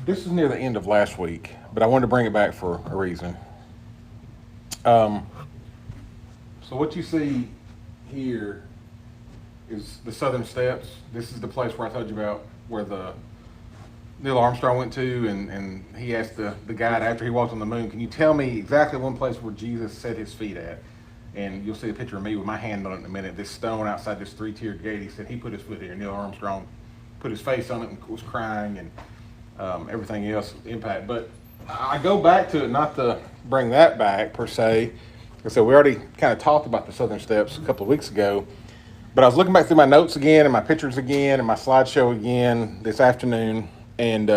This is near the end of last week, but I wanted to bring it back for a reason. So what you see here is the Southern Steps. This is the place where I told you about where the Neil Armstrong went to, and he asked the guide after he walked on the moon, can you tell me exactly one place where Jesus set his feet at? And you'll see a picture of me with my hand on it in a minute. This stone outside this three-tiered gate, he said he put his foot here. Neil Armstrong put his face on it and was crying, and everything else impact. But I go back to it not to bring that back per se. Like I said, we already kind of talked about the Southern Steps a couple of weeks ago. But I was looking back through my notes again and my pictures again and my slideshow again this afternoon. And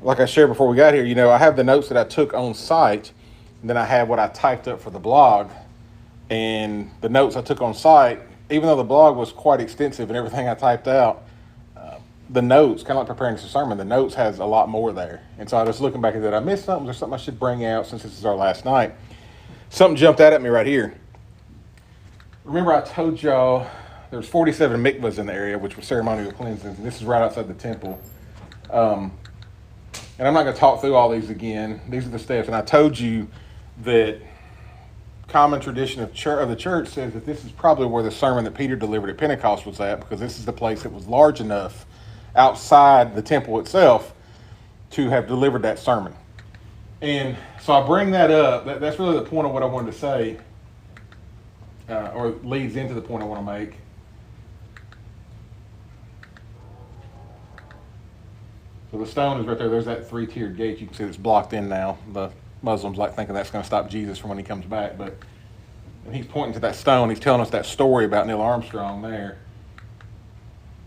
like I shared before we got here, I have the notes that I took on site. And then I have what I typed up for the blog. And the notes I took on site, even though the blog was quite extensive and everything I typed out, the notes, kind of like preparing this sermon, the notes has a lot more there. And so I was looking back and said, I missed something. There's something I should bring out since this is our last night. Something jumped out at me right here. Remember I told y'all there's 47 mikvahs in the area, which were ceremonial cleansings, and this is right outside the temple. And I'm not going to talk through all these again. These are the steps. And I told you that common tradition of the church says that this is probably where the sermon that Peter delivered at Pentecost was at, because this is the place that was large enough outside the temple itself to have delivered that sermon. And so I bring that up. That's really the point of what I wanted to say, or leads into the point I want to make. So the stone is right there. There's that three-tiered gate. You can see it's blocked in now. The Muslims like thinking that's going to stop Jesus from when he comes back. And he's pointing to that stone. He's telling us that story about Neil Armstrong there.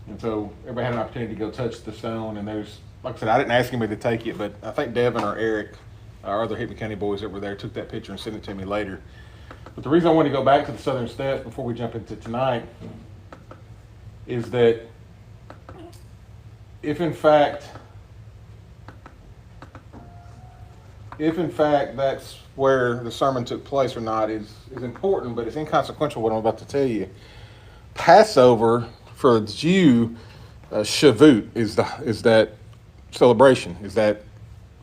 And so everybody had an opportunity to go touch the stone. And there's, like I said, I didn't ask anybody to take it, but I think Devin or Eric, our other Hickman County boys that were there, took that picture and sent it to me later. But the reason I wanted to go back to the Southern Steps before we jump into tonight is that if in fact that's where the sermon took place or not is important, but it's inconsequential what I'm about to tell you. Passover for a Jew, Shavuot is that celebration, is that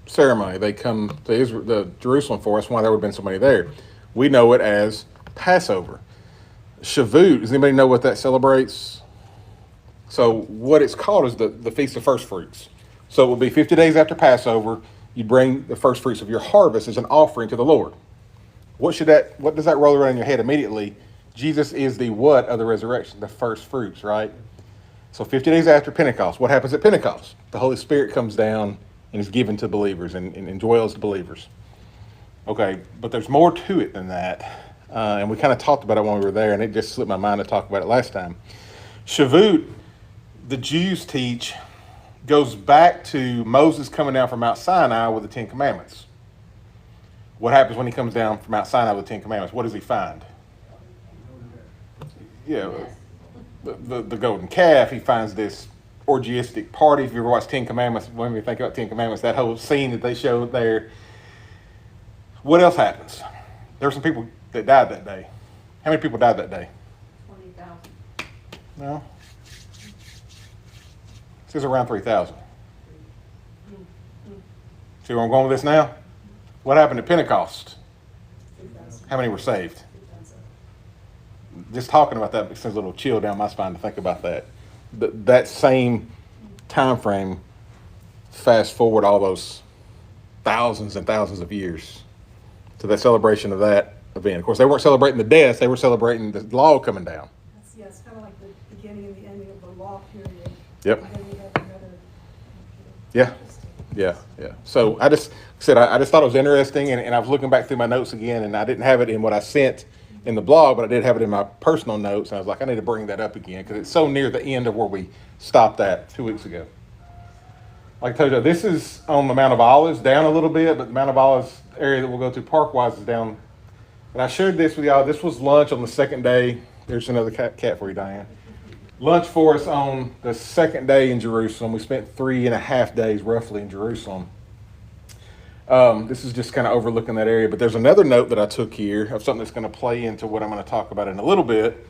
ceremony. They come to Jerusalem for us. Why there would have been somebody there. We know it as Passover. Shavuot, does anybody know what that celebrates? So what it's called is the Feast of First Fruits. So it will be 50 days after Passover. You bring the first fruits of your harvest as an offering to the Lord. What does that roll around in your head immediately? Jesus is the what of the resurrection? The first fruits, right? So 50 days after Pentecost, what happens at Pentecost? The Holy Spirit comes down and is given to believers and indwells the believers. Okay, but there's more to it than that. And we kind of talked about it when we were there, and it just slipped my mind to talk about it last time. Shavuot, the Jews teach, goes back to Moses coming down from Mount Sinai with the Ten Commandments. What happens when he comes down from Mount Sinai with the Ten Commandments? What does he find? Yeah, the golden calf. He finds this orgiastic party. If you ever watch Ten Commandments, when we think about Ten Commandments, that whole scene that they showed there. What else happens? There were some people that died that day. How many people died that day? 20,000. No. It says around 3,000. See where I'm going with this now? What happened at Pentecost? 3,000. How many were saved? Just talking about that sends a little chill down my spine to think about that. That same time frame, fast forward all those thousands and thousands of years to the celebration of that event. Of course, they weren't celebrating the death; they were celebrating the law coming down. It's kind of like the beginning and the ending of the law period. Yep. And then we have another. Yeah. So I just thought it was interesting, and I was looking back through my notes again, and I didn't have it in what I sent in the blog, but I did have it in my personal notes, and I was like, I need to bring that up again because it's so near the end of where we stopped at 2 weeks ago. Like I told you, this is on the Mount of Olives, down a little bit, but the Mount of Olives area that we'll go to park-wise is down. And I shared this with y'all. This was lunch on the second day. There's another cat for you, Diane. Lunch for us on the second day in Jerusalem. We spent 3.5 days roughly in Jerusalem. This is just kind of overlooking that area. But there's another note that I took here of something that's going to play into what I'm going to talk about in a little bit.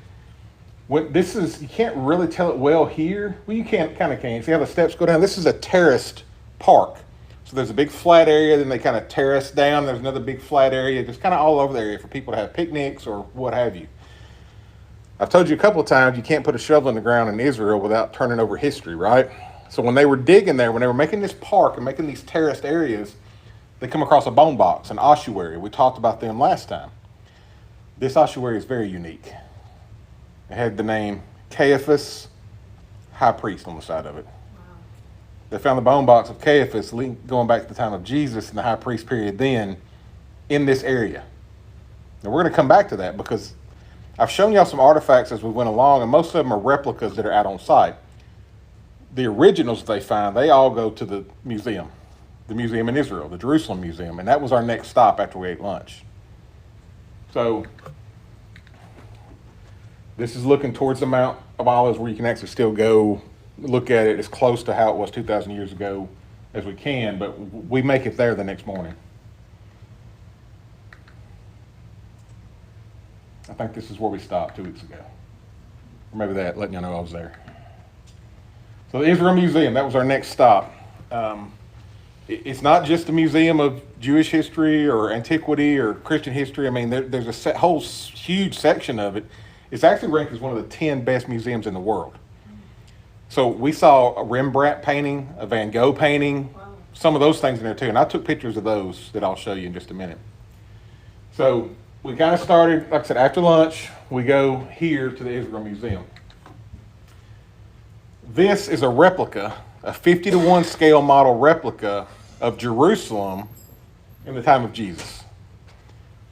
This is, you can't really tell it well here. Well, you kind of can. See how the steps go down? This is a terraced park. So there's a big flat area, then they kind of terrace down. There's another big flat area, just kind of all over the area for people to have picnics or what have you. I've told you a couple of times you can't put a shovel in the ground in Israel without turning over history, right? So when they were digging there, when they were making this park and making these terraced areas, they come across a bone box, an ossuary. We talked about them last time. This ossuary is very unique. It had the name Caiaphas, high priest, on the side of it. They found the bone box of Caiaphas going back to the time of Jesus and the high priest period then in this area. Now we're going to come back to that because I've shown y'all some artifacts as we went along, and most of them are replicas that are out on site. The originals they find, they all go to the museum in Israel, the Jerusalem Museum, and that was our next stop after we ate lunch. So this is looking towards the Mount of Olives where you can actually still go look at it as close to how it was 2,000 years ago as we can, but we make it there the next morning. I think this is where we stopped 2 weeks ago. Or maybe that, letting you know I was there. So the Israel Museum, that was our next stop. It's not just a museum of Jewish history or antiquity or Christian history. I mean, there's a whole huge section of it. It's actually ranked as one of the 10 best museums in the world. So we saw a Rembrandt painting, a Van Gogh painting, some of those things in there too. And I took pictures of those that I'll show you in just a minute. So we kind of started, like I said, after lunch, we go here to the Israel Museum. This is a replica, a 50-to-1 scale model replica of Jerusalem in the time of Jesus.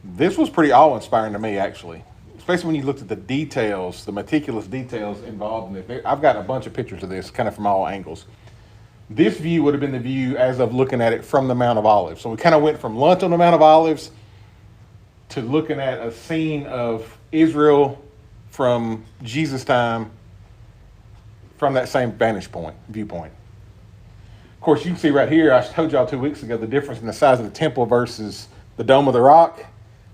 This was pretty awe-inspiring to me, actually, especially when you looked at the details, the meticulous details involved in it. I've got a bunch of pictures of this, kind of from all angles. This view would have been the view as of looking at it from the Mount of Olives. So we kind of went from lunch on the Mount of Olives to looking at a scene of Israel from Jesus' time from that same viewpoint. Of course, you can see right here, I told y'all 2 weeks ago, the difference in the size of the temple versus the Dome of the Rock.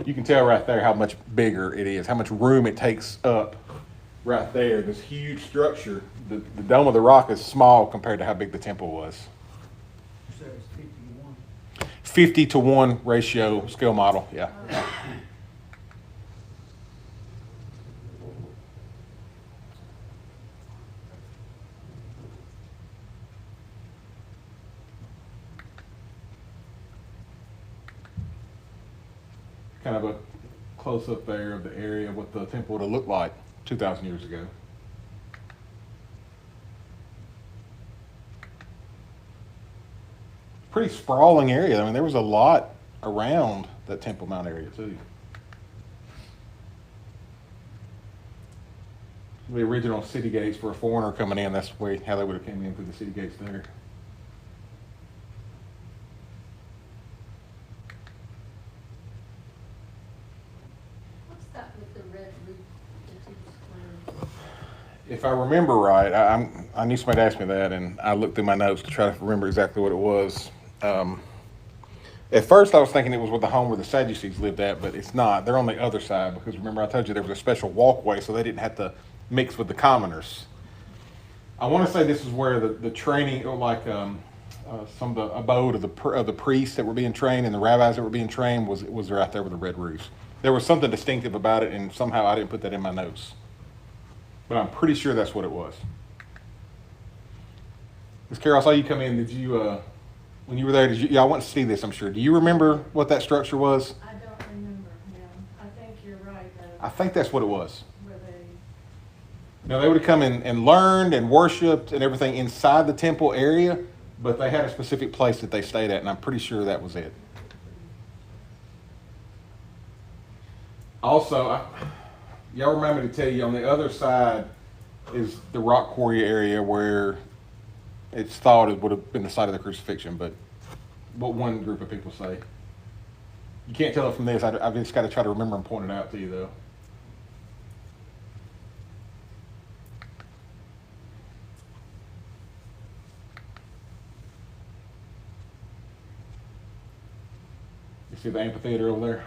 You can tell right there how much bigger it is, how much room it takes up right there. This huge structure, the Dome of the Rock is small compared to how big the temple was. So it's 50 to 1. 50-to-1 ratio scale model, yeah. Kind of a close-up there of the area of what the temple would have looked like 2,000 years ago. Pretty sprawling area. I mean, there was a lot around that Temple Mount area, too. The original city gates for a foreigner coming in, that's how they would have came in through the city gates there. What's that with the red roof, the two squares? If I remember right, I knew somebody asked me that, and I looked through my notes to try to remember exactly what it was. At first, I was thinking it was with the home where the Sadducees lived at, but it's not. They're on the other side because remember I told you there was a special walkway, so they didn't have to mix with the commoners. I want to say this is where the training, or like some of the abode of the priests that were being trained and the rabbis that were being trained was right there with the red roofs. There was something distinctive about it, and somehow I didn't put that in my notes. But I'm pretty sure that's what it was. Ms. Carol, I saw you come in. Did you, when you were there, y'all went to see this, I'm sure. Do you remember what that structure was? I don't remember, yeah. I think you're right, I think that's what it was. where they, Now, they would have come in and learned and worshiped and everything inside the temple area, but they had a specific place that they stayed at, and I'm pretty sure that was it. Also, y'all remind me to tell you, on the other side is the rock quarry area where it's thought it would have been the site of the crucifixion, but what one group of people say. You can't tell it from this. I've just got to try to remember and point it out to you, though. You see the amphitheater over there?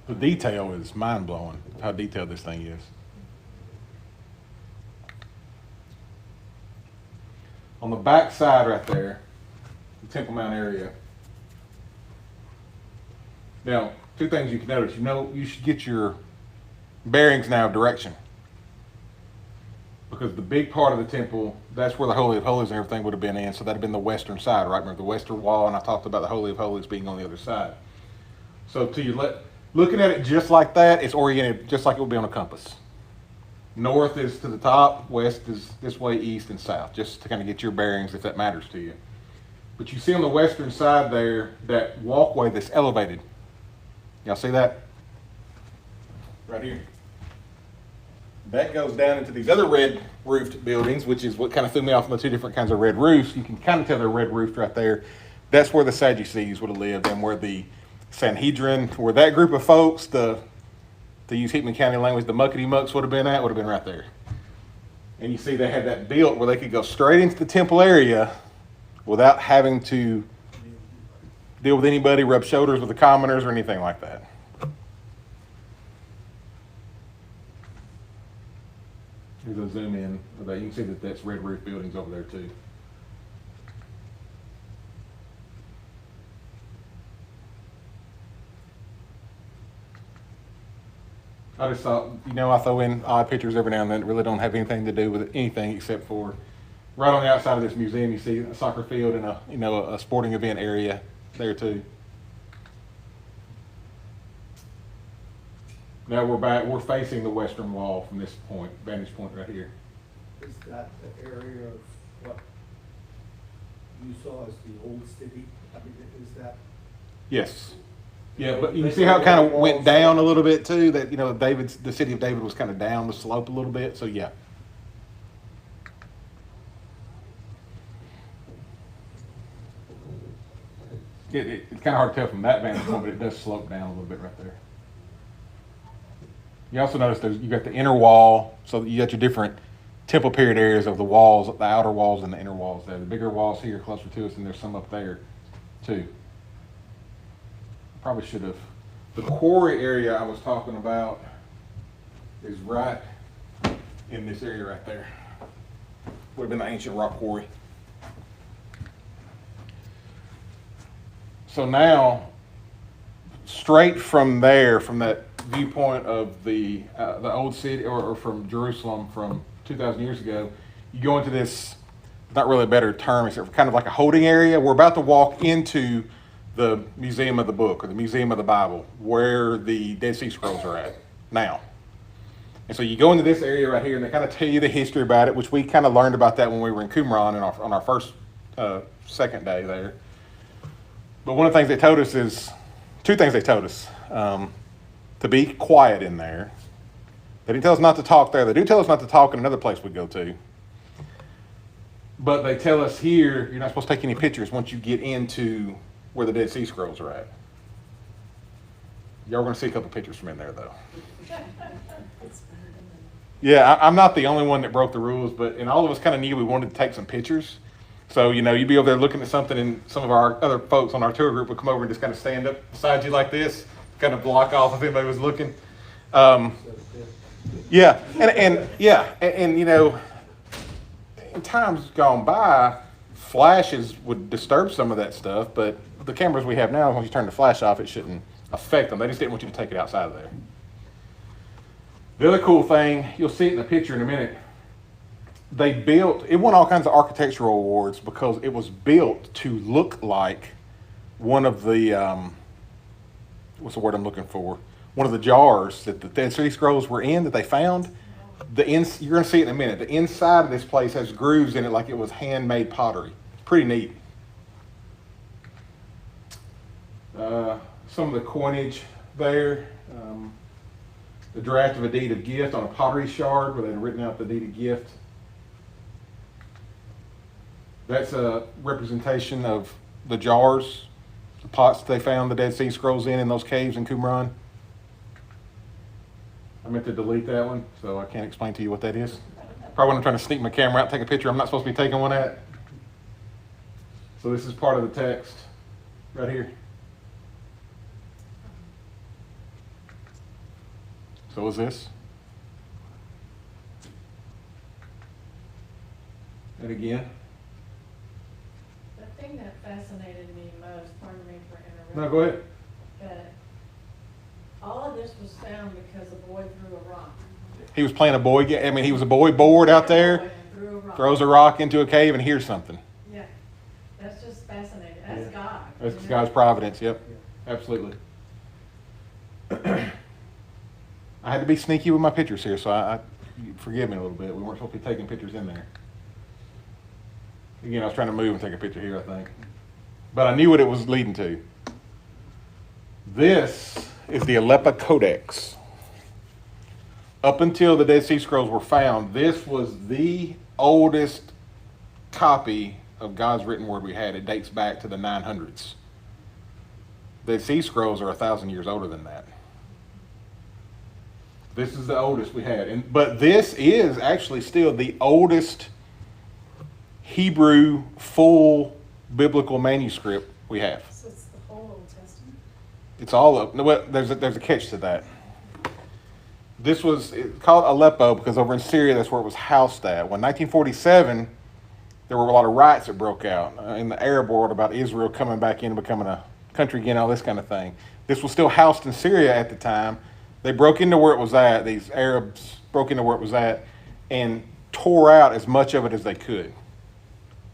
The detail is mind-blowing, how detailed this thing is. On the back side right there, the Temple Mount area. Now, two things you can notice. You should get your bearings now of direction. Because the big part of the temple, that's where the Holy of Holies and everything would have been in, so that would have been the western side, right? Remember the western wall, and I talked about the Holy of Holies being on the other side. So looking at it just like that, it's oriented just like it would be on a compass. North is to the top, west is this way, east and south, just to kind of get your bearings if that matters to you. But you see on the western side there, that walkway that's elevated. Y'all see that? Right here. That goes down into these other red roofed buildings, which is what kind of threw me off on the two different kinds of red roofs. You can kind of tell they're red roofed right there. That's where the Sadducees would have lived, and where the Sanhedrin, where that group of folks, to use Hickman County language, the muckety mucks would have been right there. And you see they had that built where they could go straight into the temple area without having to deal with anybody, rub shoulders with the commoners or anything like that. Here's a zoom in of that. You can see that that's red roof buildings over there too. I just thought, I throw in odd pictures every now and then that really don't have anything to do with anything except for right on the outside of this museum, you see a soccer field and a sporting event area there too. Now we're facing the western wall from this point, vantage point right here. Is that the area of what you saw as the old city? I mean, is that? Yes. Yeah, but you can see how it kind of went down a little bit too, that, the city of David was kind of down the slope a little bit, so yeah. It's kind of hard to tell from that vantage point, but it does slope down a little bit right there. You also notice you got the inner wall, so you got your different temple period areas of the walls, the outer walls and the inner walls there. The bigger walls here closer to us, and there's some up there too. Probably should have. The quarry area I was talking about is right in this area right there. Would have been the ancient rock quarry. So now, straight from there, from that viewpoint of the old city, or from Jerusalem from 2,000 years ago, you go into this, not really a better term, except for kind of like a holding area. We're about to walk into the Museum of the Book, or the Museum of the Bible, where the Dead Sea Scrolls are at now. And so you go into this area right here, and they kind of tell you the history about it, which we kind of learned about that when we were in Qumran on our first, second day there. But one of the things they told us is, two things they told us. To be quiet in there. They didn't tell us not to talk there. They do tell us not to talk in another place we go to. But they tell us here, you're not supposed to take any pictures once you get into where the Dead Sea Scrolls are at. Y'all are going to see a couple pictures from in there, though. Yeah, I'm not the only one that broke the rules, and all of us kind of knew we wanted to take some pictures. So, you'd be over there looking at something, and some of our other folks on our tour group would come over and just kind of stand up beside you like this, kind of block off if anybody was looking. Yeah, and in times gone by, flashes would disturb some of that stuff, but the cameras we have now, once you turn the flash off, it shouldn't affect them. They just didn't want you to take it outside of there. The other cool thing, you'll see it in the picture in a minute, it won all kinds of architectural awards because it was built to look like one of the, what's the word I'm looking for? One of the jars that the Dead Sea Scrolls were in that they found. You're going to see it in a minute. The inside of this place has grooves in it like it was handmade pottery. It's pretty neat. Some of the coinage there. The draft of a deed of gift on a pottery shard where they'd written out the deed of gift. That's a representation of the jars, the pots they found the Dead Sea Scrolls in those caves in Qumran. I meant to delete that one, so I can't explain to you what that is. Probably when I'm trying to sneak my camera out and take a picture I'm not supposed to be taking one at. So this is part of the text right here. So is this. And again. The thing that fascinated me most, pardon me for interrupting. No, go ahead. But all of this was found because a boy threw a rock. He was playing a boy game. I mean, he was a boy bored out there, And threw a rock. throws a rock into a cave and hears something. Yeah, that's just fascinating. That's God. That's you know? God's providence. Yep, absolutely. I had to be sneaky with my pictures here, so I forgive me a little bit. We weren't supposed to be taking pictures in there. Again, I was trying to move and take a picture here, I think. But I knew what it was leading to. This is the Aleppo Codex. Up until the Dead Sea Scrolls were found, this was the oldest copy of God's written word we had. It dates back to the 900s. The Dead Sea Scrolls are 1,000 years older than that. This is the oldest we had. But this is actually still the oldest Hebrew full biblical manuscript we have. So it's the whole Old Testament? It's all of, well, there's a catch to that. This was called Aleppo because over in Syria, that's where it was housed at. When 1947, there were a lot of riots that broke out in the Arab world about Israel coming back in and becoming a country again, all this kind of thing. This was still housed in Syria at the time. They broke into where it was at. These Arabs broke into where it was at and tore out as much of it as they could,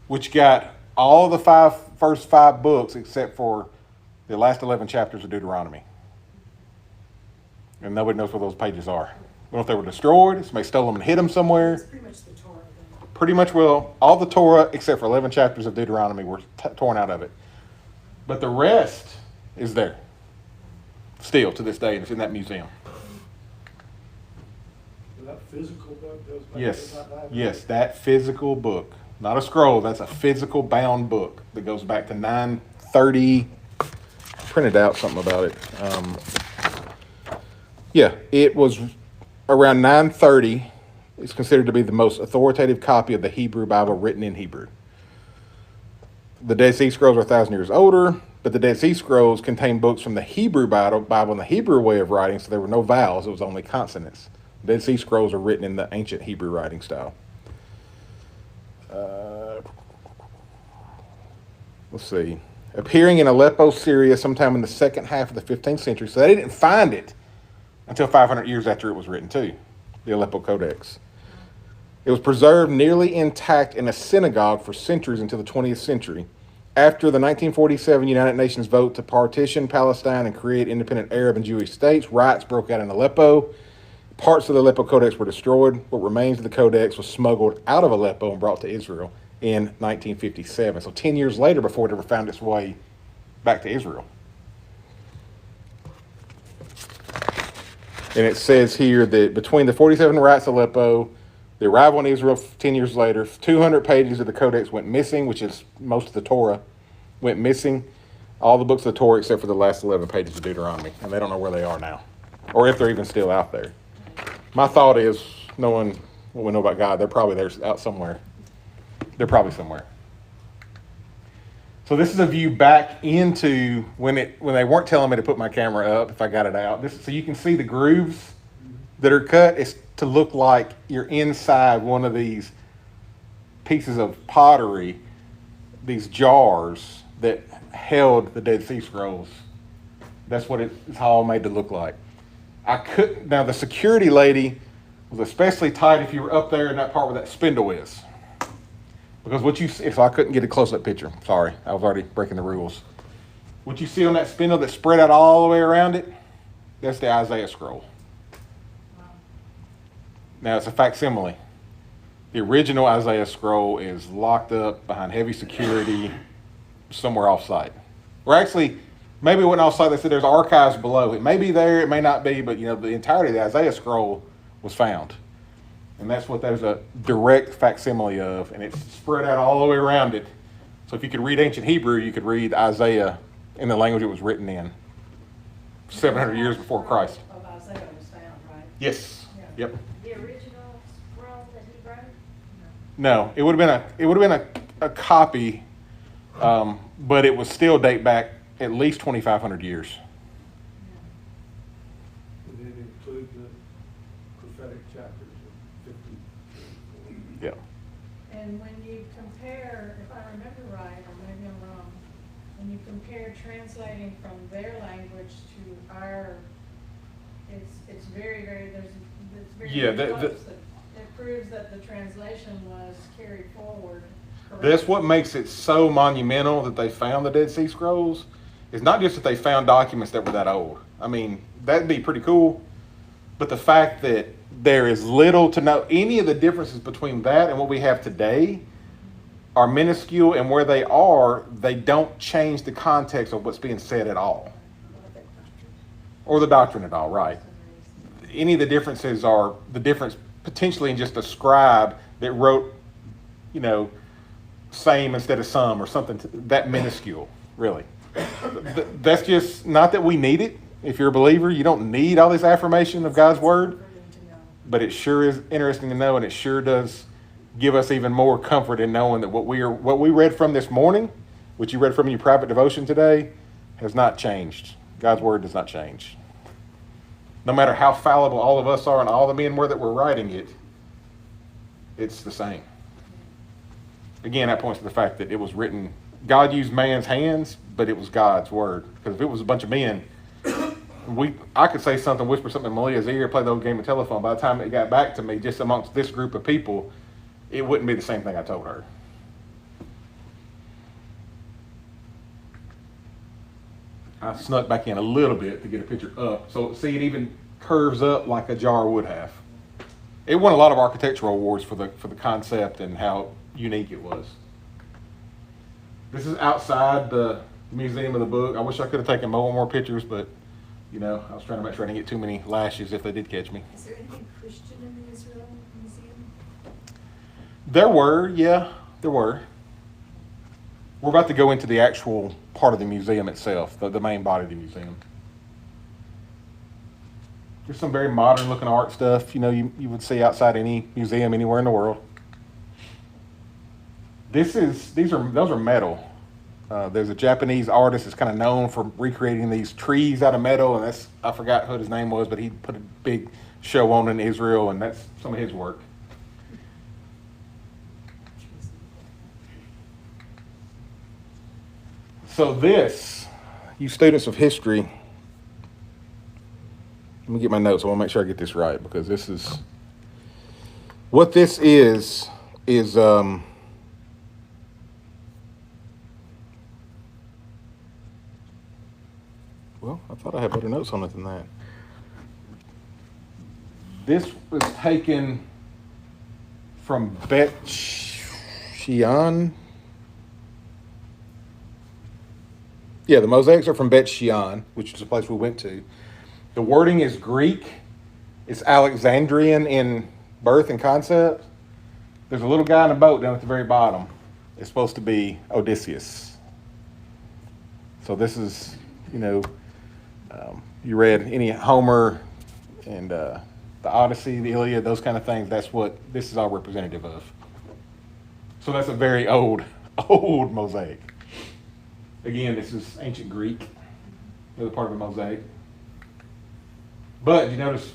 which got all the first five books except for the last 11 chapters of Deuteronomy. And nobody knows where those pages are. We don't know if they were destroyed, somebody stole them and hid them somewhere. It's pretty much the Torah then. Pretty much, well, all the Torah except for 11 chapters of Deuteronomy were torn out of it. But the rest is there. Still, to this day, and it's in that museum. So that physical book goes back to Yes, that Bible? yes, that physical book. Not a scroll, that's a physical bound book that goes back to 930. I printed out something about it. Yeah, it was around 930. It's considered to be the most authoritative copy of the Hebrew Bible written in Hebrew. The Dead Sea Scrolls are 1,000 years older, but the Dead Sea Scrolls contain books from the Hebrew Bible and the Hebrew way of writing, so there were no vowels, it was only consonants. The Dead Sea Scrolls are written in the ancient Hebrew writing style. Let's see. Appearing in Aleppo, Syria, sometime in the second half of the 15th century. So they didn't find it until 500 years after it was written too, the Aleppo Codex. It was preserved nearly intact in a synagogue for centuries until the 20th century. After the 1947 United Nations vote to partition Palestine and create independent Arab and Jewish states, riots broke out in Aleppo. Parts of the Aleppo Codex were destroyed. What remains of the Codex was smuggled out of Aleppo and brought to Israel in 1957. So 10 years later before it ever found its way back to Israel. And it says here that between the 47 riots of Aleppo, the arrival in Israel 10 years later, 200 pages of the Codex went missing, which is most of the Torah, went missing. All the books of the Torah except for the last 11 pages of Deuteronomy. And they don't know where they are now, or if they're even still out there. My thought is, knowing what we know about God, they're probably there out somewhere. They're probably somewhere. So this is a view back into when they weren't telling me to put my camera up if I got it out. So you can see the grooves that are cut. It's to look like you're inside one of these pieces of pottery, these jars that held the Dead Sea Scrolls. That's what it's all made to look like. Now the security lady was especially tight if you were up there in that part where that spindle is. Because if I couldn't get a close-up picture, sorry, I was already breaking the rules. What you see on that spindle that's spread out all the way around it, that's the Isaiah scroll. Wow. Now it's a facsimile. The original Isaiah scroll is locked up behind heavy security somewhere off-site. Or actually, maybe it wasn't off-site. They said there's archives below. It may be there, it may not be, but the entirety of the Isaiah scroll was found. And that's what there's a direct facsimile of, and it's spread out all the way around it. So if you could read ancient Hebrew, you could read Isaiah in the language it was written in, 700 years before Christ. Of Isaiah was found, right? Yes. Yeah. Yep. The original scroll that he wrote? No, it would have been a copy, but it would still date back at least 2,500 years. Did it include if I remember right, or maybe I'm wrong, when you compare translating from their language to our, it's very, it's very Yeah, close. It proves that the translation was carried forward That's correctly. what makes it so monumental that they found the Dead Sea Scrolls. It's not just that they found documents that were that old. I mean, that'd be pretty cool. But the fact that there is little to no, any of the differences between that and what we have today are minuscule, and where they are, they don't change the context of what's being said at all. Or the doctrine at all, right? Any of the differences are the difference potentially in just a scribe that wrote, same instead of some, or something that minuscule, really. That's just not that we need it. If you're a believer, you don't need all this affirmation of God's word, but it sure is interesting to know, and it sure does give us even more comfort in knowing that what we read from this morning, what you read from in your private devotion today, has not changed. God's word does not change. No matter how fallible all of us are and all the men were that were writing it, it's the same. Again, that points to the fact that it was written, God used man's hands, but it was God's word. Because if it was a bunch of men, I could say something, whisper something in Malia's ear, play the old game of telephone. By the time it got back to me, just amongst this group of people, it wouldn't be the same thing I told her. I snuck back in a little bit to get a picture up. So see, it even curves up like a jar would have. It won a lot of architectural awards for the concept and how unique it was. This is outside the Museum of the Book. I wish I could have taken more pictures, but I was trying to make sure I didn't get too many lashes if they did catch me. Is there anything Christian in the Israel Museum? There were. We're about to go into the actual part of the museum itself, the main body of the museum. There's some very modern looking art stuff, you would see outside any museum anywhere in the world. Those are metal. There's a Japanese artist that's kind of known for recreating these trees out of metal, and I forgot what his name was, but he put a big show on in Israel, and that's some of his work. So this, you students of history, let me get my notes. I want to make sure I get this right, because what this is well, I thought I had better notes on it than that. This was taken from Bet Shean. Yeah, the mosaics are from Bet Shean, which is the place we went to. The wording is Greek. It's Alexandrian in birth and concept. There's a little guy in a boat down at the very bottom. It's supposed to be Odysseus. So this is, you read any Homer and the Odyssey, the Iliad, those kind of things. That's what this is all representative of. So that's a very old mosaic. Again, this is ancient Greek, the other part of the mosaic. But you notice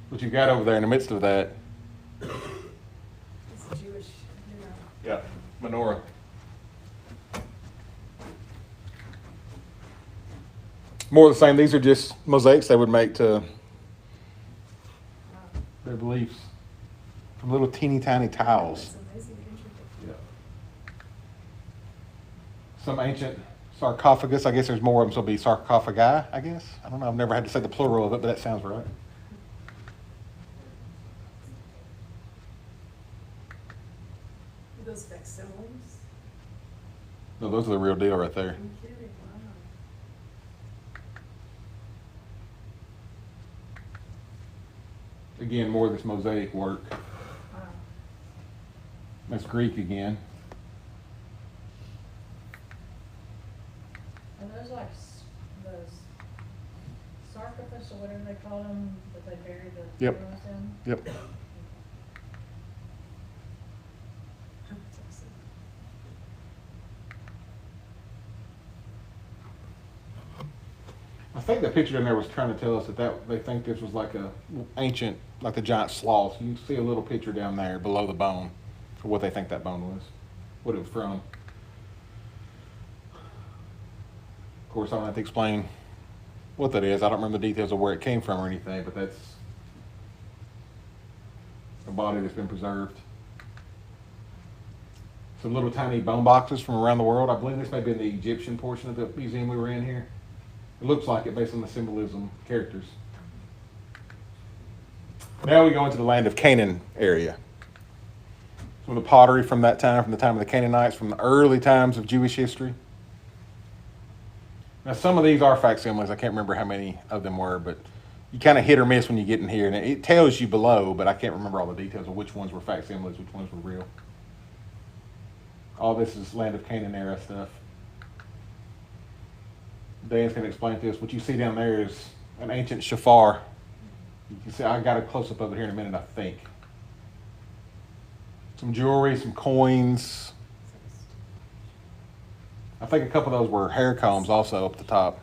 what you've got over there in the midst of that. It's Jewish, Yeah, menorah. More of the same. These are just mosaics they would make to their beliefs from little teeny tiny tiles. It's amazingly intricate. Yeah. Some ancient sarcophagus. I guess there's more of them, so it'll be sarcophagi, I guess. I don't know. I've never had to say the plural of it, but that sounds right. Are those facsimiles? No, those are the real deal right there. I'm kidding, wow. Again, more of this mosaic work. Wow. That's Greek again. And those those sarcophagus or whatever they call them, that they bury the Yep. heroes in. Yep. That's awesome. I think the picture in there was trying to tell us that they think this was like a ancient, like the giant sloth. You can see a little picture down there below the bone of what they think that bone was. what it was from. Of course, I don't have to explain what that is. I don't remember the details of where it came from or anything, but that's a body that's been preserved. Some little tiny bone boxes from around the world. I believe this may be in the Egyptian portion of the museum we were in here. It looks like it based on the symbolism characters. Now we go into the land of Canaan area. Some of the pottery from that time, from the time of the Canaanites, from the early times of Jewish history. Now some of these are facsimiles. I can't remember how many of them were, but you kind of hit or miss when you get in here. And it tells you below, but I can't remember all the details of which ones were facsimiles, which ones were real. All this is land of Canaan era stuff. Dan's going to explain to us. What you see down there is an ancient shofar. You can see, I got a close-up of it here in a minute, I think. Some jewelry, some coins. I think a couple of those were hair combs also up the top.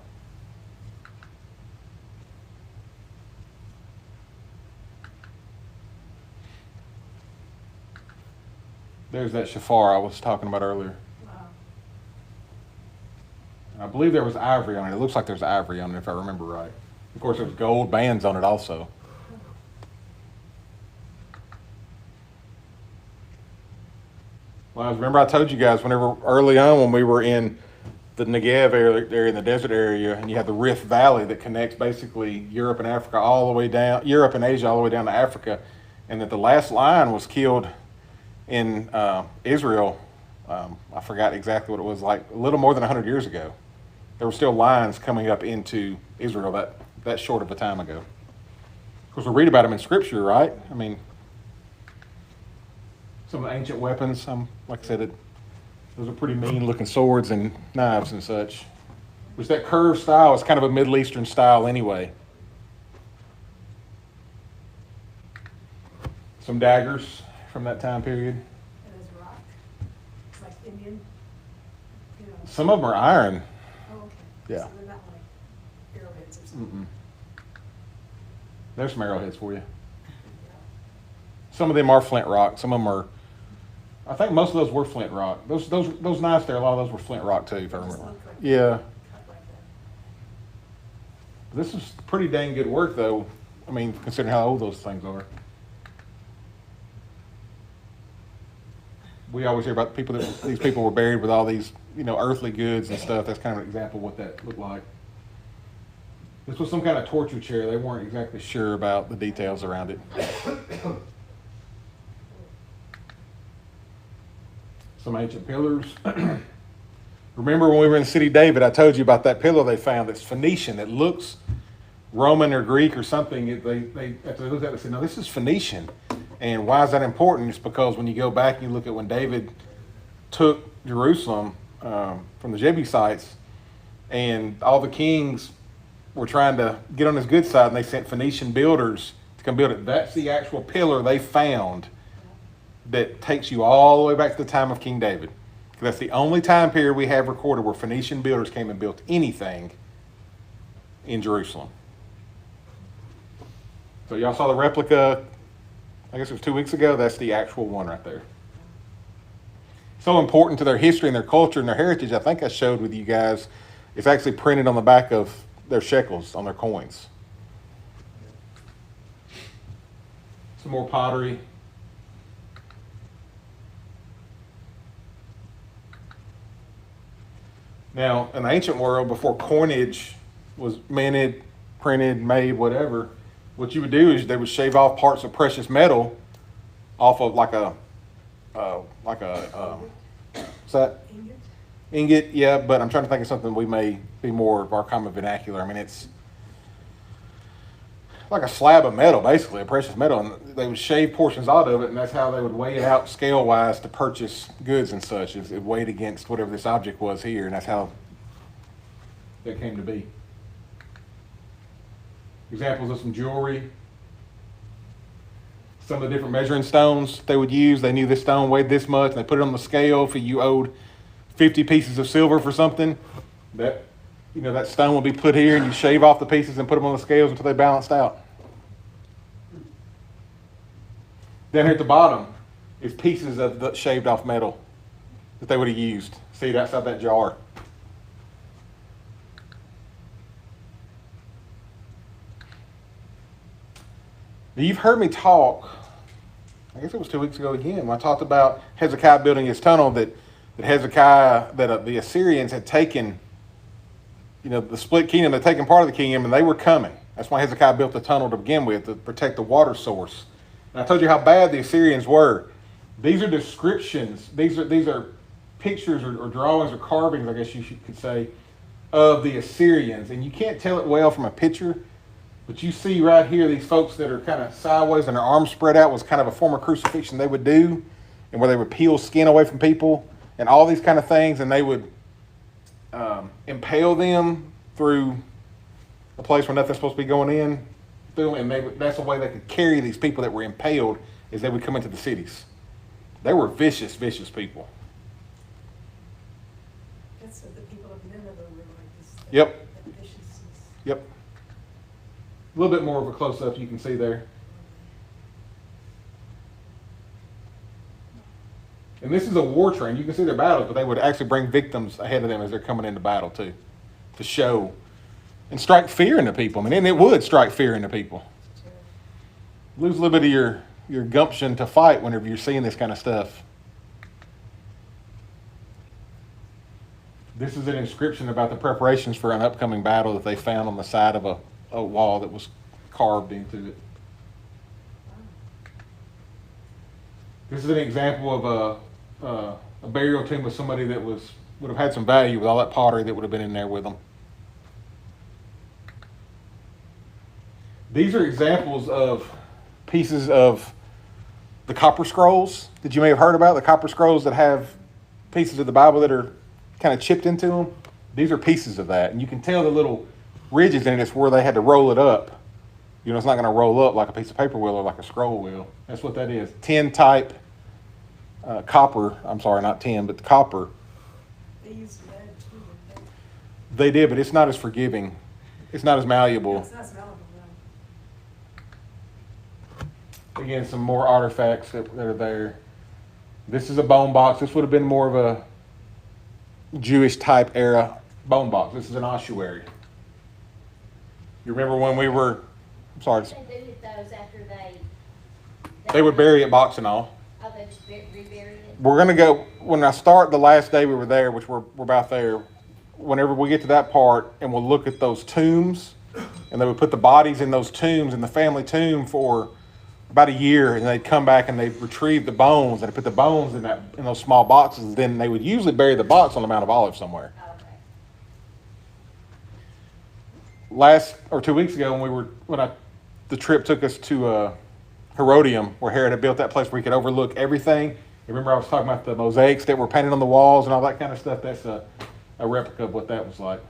There's that shofar I was talking about earlier. Wow. And I believe there was ivory on it. It looks like there's ivory on it, if I remember right. Of course, there's gold bands on it also. Well, remember I told you guys whenever early on when we were in the Negev area, in the desert area, and you have the Rift Valley that connects basically Europe and Africa all the way down, Europe and Asia all the way down to Africa, and that the last lion was killed in Israel. I forgot exactly what it was, like a little more than 100 years ago. There were still lions coming up into Israel that short of a time ago. Of course, we read about them in Scripture, right? I mean, some of the ancient weapons, like I said, those are pretty mean-looking swords and knives and such. Which that curved style is kind of a Middle Eastern style anyway. Some daggers from that time period. And it's rock. It's like Indian, you know. Some of them are iron. Oh, okay. Yeah. So they're not like arrowheads or something. Mm-mm. There's some arrowheads for you. Some of them are flint rock. Some of them are, I think most of those were flint rock. Those knives there, a lot of those were flint rock too, if I remember. Like Yeah. cut like that. This is pretty dang good work though. I mean, considering how old those things are. We always hear about people that these people were buried with all these, earthly goods and stuff. That's kind of an example of what that looked like. This was some kind of torture chair. They weren't exactly sure about the details around it. Some ancient pillars. Remember when we were in the city of David, I told you about that pillar they found that's Phoenician. It looks Roman or Greek or something. They after they looked at it, they said, no, this is Phoenician. And why is that important? It's because when you go back and you look at when David took Jerusalem from the Jebusites, and all the kings were trying to get on his good side, and they sent Phoenician builders to come build it. That's the actual pillar they found that takes you all the way back to the time of King David. That's the only time period we have recorded where Phoenician builders came and built anything in Jerusalem. So y'all saw the replica, I guess it was 2 weeks ago. That's the actual one right there. So important to their history and their culture and their heritage, I think I showed with you guys, it's actually printed on the back of their shekels, on their coins. Some more pottery. Now, in the ancient world, before coinage was minted, printed, made, whatever, what you would do is they would shave off parts of precious metal off of like a what's that? Ingot? Ingot, yeah, but I'm trying to think of something we may be more of our common vernacular. I mean, it's like a slab of metal, basically, a precious metal, and they would shave portions out of it, and that's how they would weigh it out scale-wise to purchase goods and such. It weighed against whatever this object was here, and that's how that came to be. Examples of some jewelry. Some of the different measuring stones they would use. They knew this stone weighed this much, and they put it on the scale. If you owed 50 pieces of silver for something, that stone will be put here, and you shave off the pieces and put them on the scales until they balanced out. Down here at the bottom is pieces of the shaved off metal. that they would have used. See it outside that jar. Now, you've heard me talk, I guess it was 2 weeks ago again, when I talked about Hezekiah building his tunnel, that the Assyrians had taken, the split kingdom, they'd taken part of the kingdom, and they were coming. That's why Hezekiah built the tunnel to begin with, to protect the water source. And I told you how bad the Assyrians were. These are descriptions, these are pictures or drawings or carvings, I guess you could say, of the Assyrians. And you can't tell it well from a picture, but you see right here these folks that are kind of sideways and their arms spread out was kind of a form of crucifixion they would do, and where they would peel skin away from people and all these kind of things, and they would impale them through a place where nothing's supposed to be going in, and that's the way they could carry these people that were impaled, is they would come into the cities. They were vicious, vicious people. That's what the people of Nineveh were like this. Yep. That viciousness. Yep. A little bit more of a close-up you can see there. And this is a war train. You can see their battles, but they would actually bring victims ahead of them as they're coming into battle too, to show and strike fear into people. I mean, and it would strike fear into people. Lose a little bit of your gumption to fight whenever you're seeing this kind of stuff. This is an inscription about the preparations for an upcoming battle that they found on the side of a wall that was carved into it. This is an example of a burial tomb of somebody that would have had some value with all that pottery that would have been in there with them. These are examples of pieces of the copper scrolls that you may have heard about, the copper scrolls that have pieces of the Bible that are kind of chipped into them. These are pieces of that. And you can tell the little ridges in it is where they had to roll it up. It's not going to roll up like a piece of paper will or like a scroll will. That's what that is. Tin type copper. I'm sorry, not tin, but copper. They used lead too. They did, but it's not as forgiving. It's not as malleable. It's not smellable, no. Again, some more artifacts that are there. This is a bone box. This would have been more of a Jewish type era bone box. This is an ossuary. You remember when we were, I'm sorry. What they do with those after They would bury it box and all. Oh, they just rebury it? We're going to go, when I start the last day we were there, which we're about there, whenever we get to that part, and we'll look at those tombs, and they would put the bodies in those tombs, in the family tomb for about a year, and they'd come back and they'd retrieve the bones, and they'd put the bones in those small boxes. Then they would usually bury the box on the Mount of Olives somewhere. Oh, okay. Last or 2 weeks ago, the trip took us to Herodium, where Herod had built that place where he could overlook everything. You remember I was talking about the mosaics that were painted on the walls and all that kind of stuff? That's a replica of what that was like.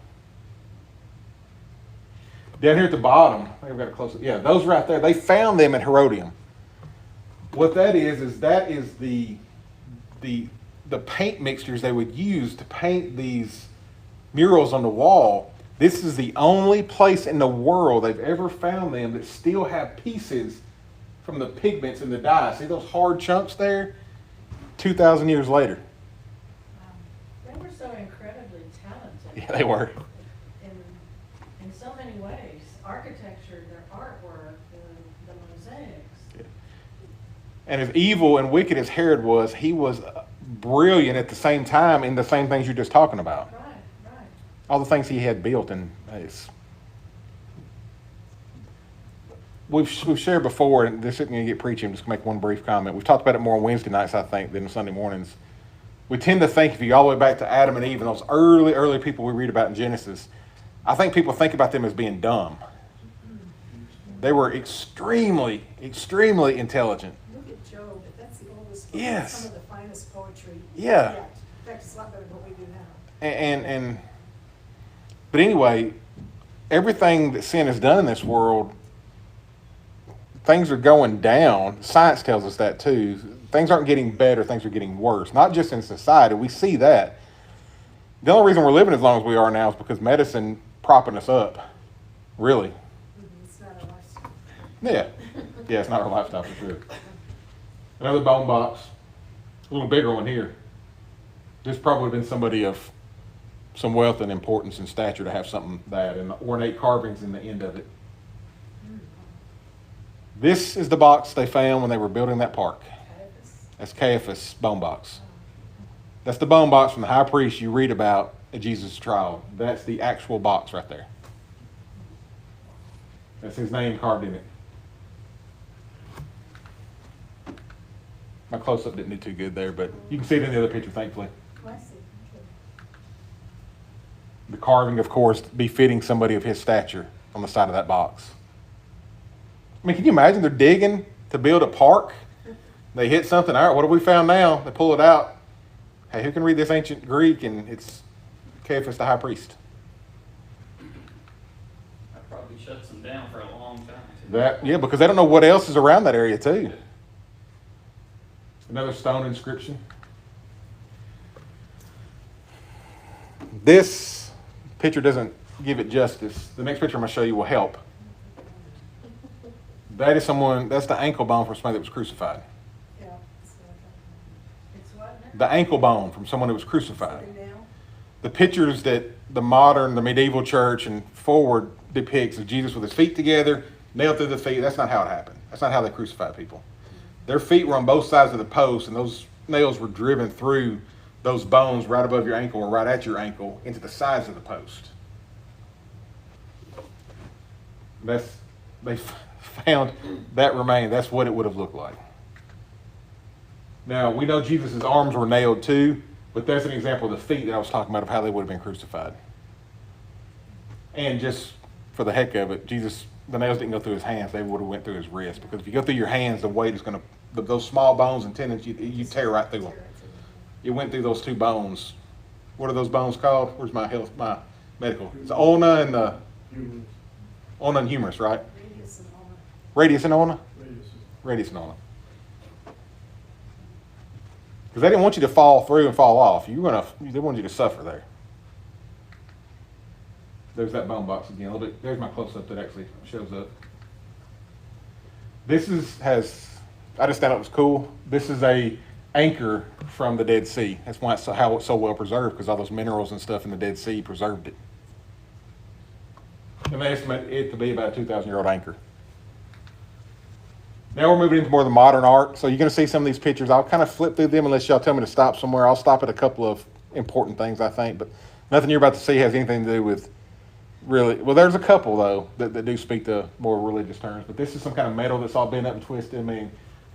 Down here at the bottom, I think I've got a close up. Yeah, those right there, they found them at Herodium. What that is the paint mixtures they would use to paint these murals on the wall. This is the only place in the world they've ever found them that still have pieces from the pigments and the dye. See those hard chunks there? 2,000 years later. They were so incredibly talented. Yeah, they were. In so many ways. Architecture, their artwork, the mosaics. Yeah. And as evil and wicked as Herod was, he was brilliant at the same time in the same things you're just talking about. Right. All the things he had built, and we've shared before, and this isn't going to get preachy, I'm just going to make one brief comment. We've talked about it more on Wednesday nights, I think, than Sunday mornings. We tend to think, if you go all the way back to Adam and Eve and those early people we read about in Genesis, I think people think about them as being dumb. They were extremely, extremely intelligent. Look at Job, that's the oldest book. Yes. Some of the finest poetry. Yeah. Yet. In fact, it's a lot better than what we do now. But anyway, everything that sin has done in this world, things are going down. Science tells us that too. Things aren't getting better, things are getting worse. Not just in society, we see that. The only reason we're living as long as we are now is because medicine propping us up. Really. It's not a lifestyle. Yeah. Yeah, it's not our lifestyle for sure. Another bone box. A little bigger one here. This probably would have been somebody of some wealth and importance and stature to have something that, and the ornate carvings in the end of it. This is the box they found when they were building that park. That's Caiaphas' bone box. That's the bone box from the high priest you read about at Jesus' trial. That's the actual box right there. That's his name carved in it. My close-up didn't do too good there, but you can see it in the other picture, thankfully. Classy. The carving, of course, befitting somebody of his stature on the side of that box. I mean, can you imagine they're digging to build a park? They hit something. All right, what have we found now? They pull it out. Hey, who can read this ancient Greek? And it's Caiaphas the high priest. That probably shuts them down for a long time. Yeah, because they don't know what else is around that area too. Another stone inscription. This picture doesn't give it justice. The next picture I'm going to show you will help. That is someone, that's the ankle bone from somebody that was crucified. Yeah. It's what now? The ankle bone from someone who was crucified. Now, The pictures that the medieval church and forward depicts of Jesus with his feet together, nailed through the feet, that's not how it happened. That's not how they crucified people. Their feet were on both sides of the post, and those nails were driven through those bones right above your ankle or right at your ankle into the sides of the post. They found that remained. That's what it would have looked like. Now, we know Jesus' arms were nailed too, but that's an example of the feet that I was talking about of how they would have been crucified. And just for the heck of it, the nails didn't go through his hands. They would have went through his wrist, because if you go through your hands, the weight is going to, those small bones and tendons, you tear right through them. It went through those two bones. What are those bones called? Where's my medical? It's ulna and the ulna and humerus, right? radius and all Radius and ulna? Radius and ulna. Because they didn't want you to fall through and fall off. They wanted you to suffer there. There's that bone box again. A little bit. There's my close-up that actually shows up. I just thought it was cool. This is a anchor from the Dead Sea. That's why how it's so well preserved, because all those minerals and stuff in the Dead Sea preserved it. And they estimate it to be about a 2,000-year-old anchor. Now we're moving into more of the modern art. So you're going to see some of these pictures. I'll kind of flip through them unless y'all tell me to stop somewhere. I'll stop at a couple of important things, I think. But nothing you're about to see has anything to do with really. Well, there's a couple, though, that do speak to more religious terms. But this is some kind of metal that's all bent up and twisted. I mean,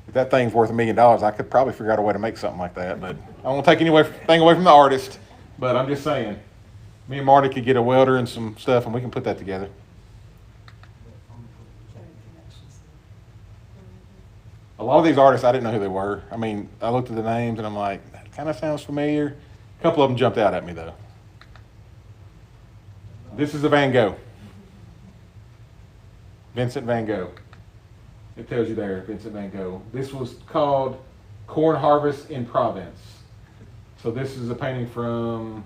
if that thing's worth $1 million, I could probably figure out a way to make something like that. But I won't take anything away from the artist. But I'm just saying, me and Marty could get a welder and some stuff, and we can put that together. A lot of these artists, I didn't know who they were. I mean, I looked at the names, and I'm like, that kind of sounds familiar. A couple of them jumped out at me, though. This is a Van Gogh. Vincent Van Gogh. It tells you there, Vincent Van Gogh. This was called Corn Harvest in Provence. So this is a painting from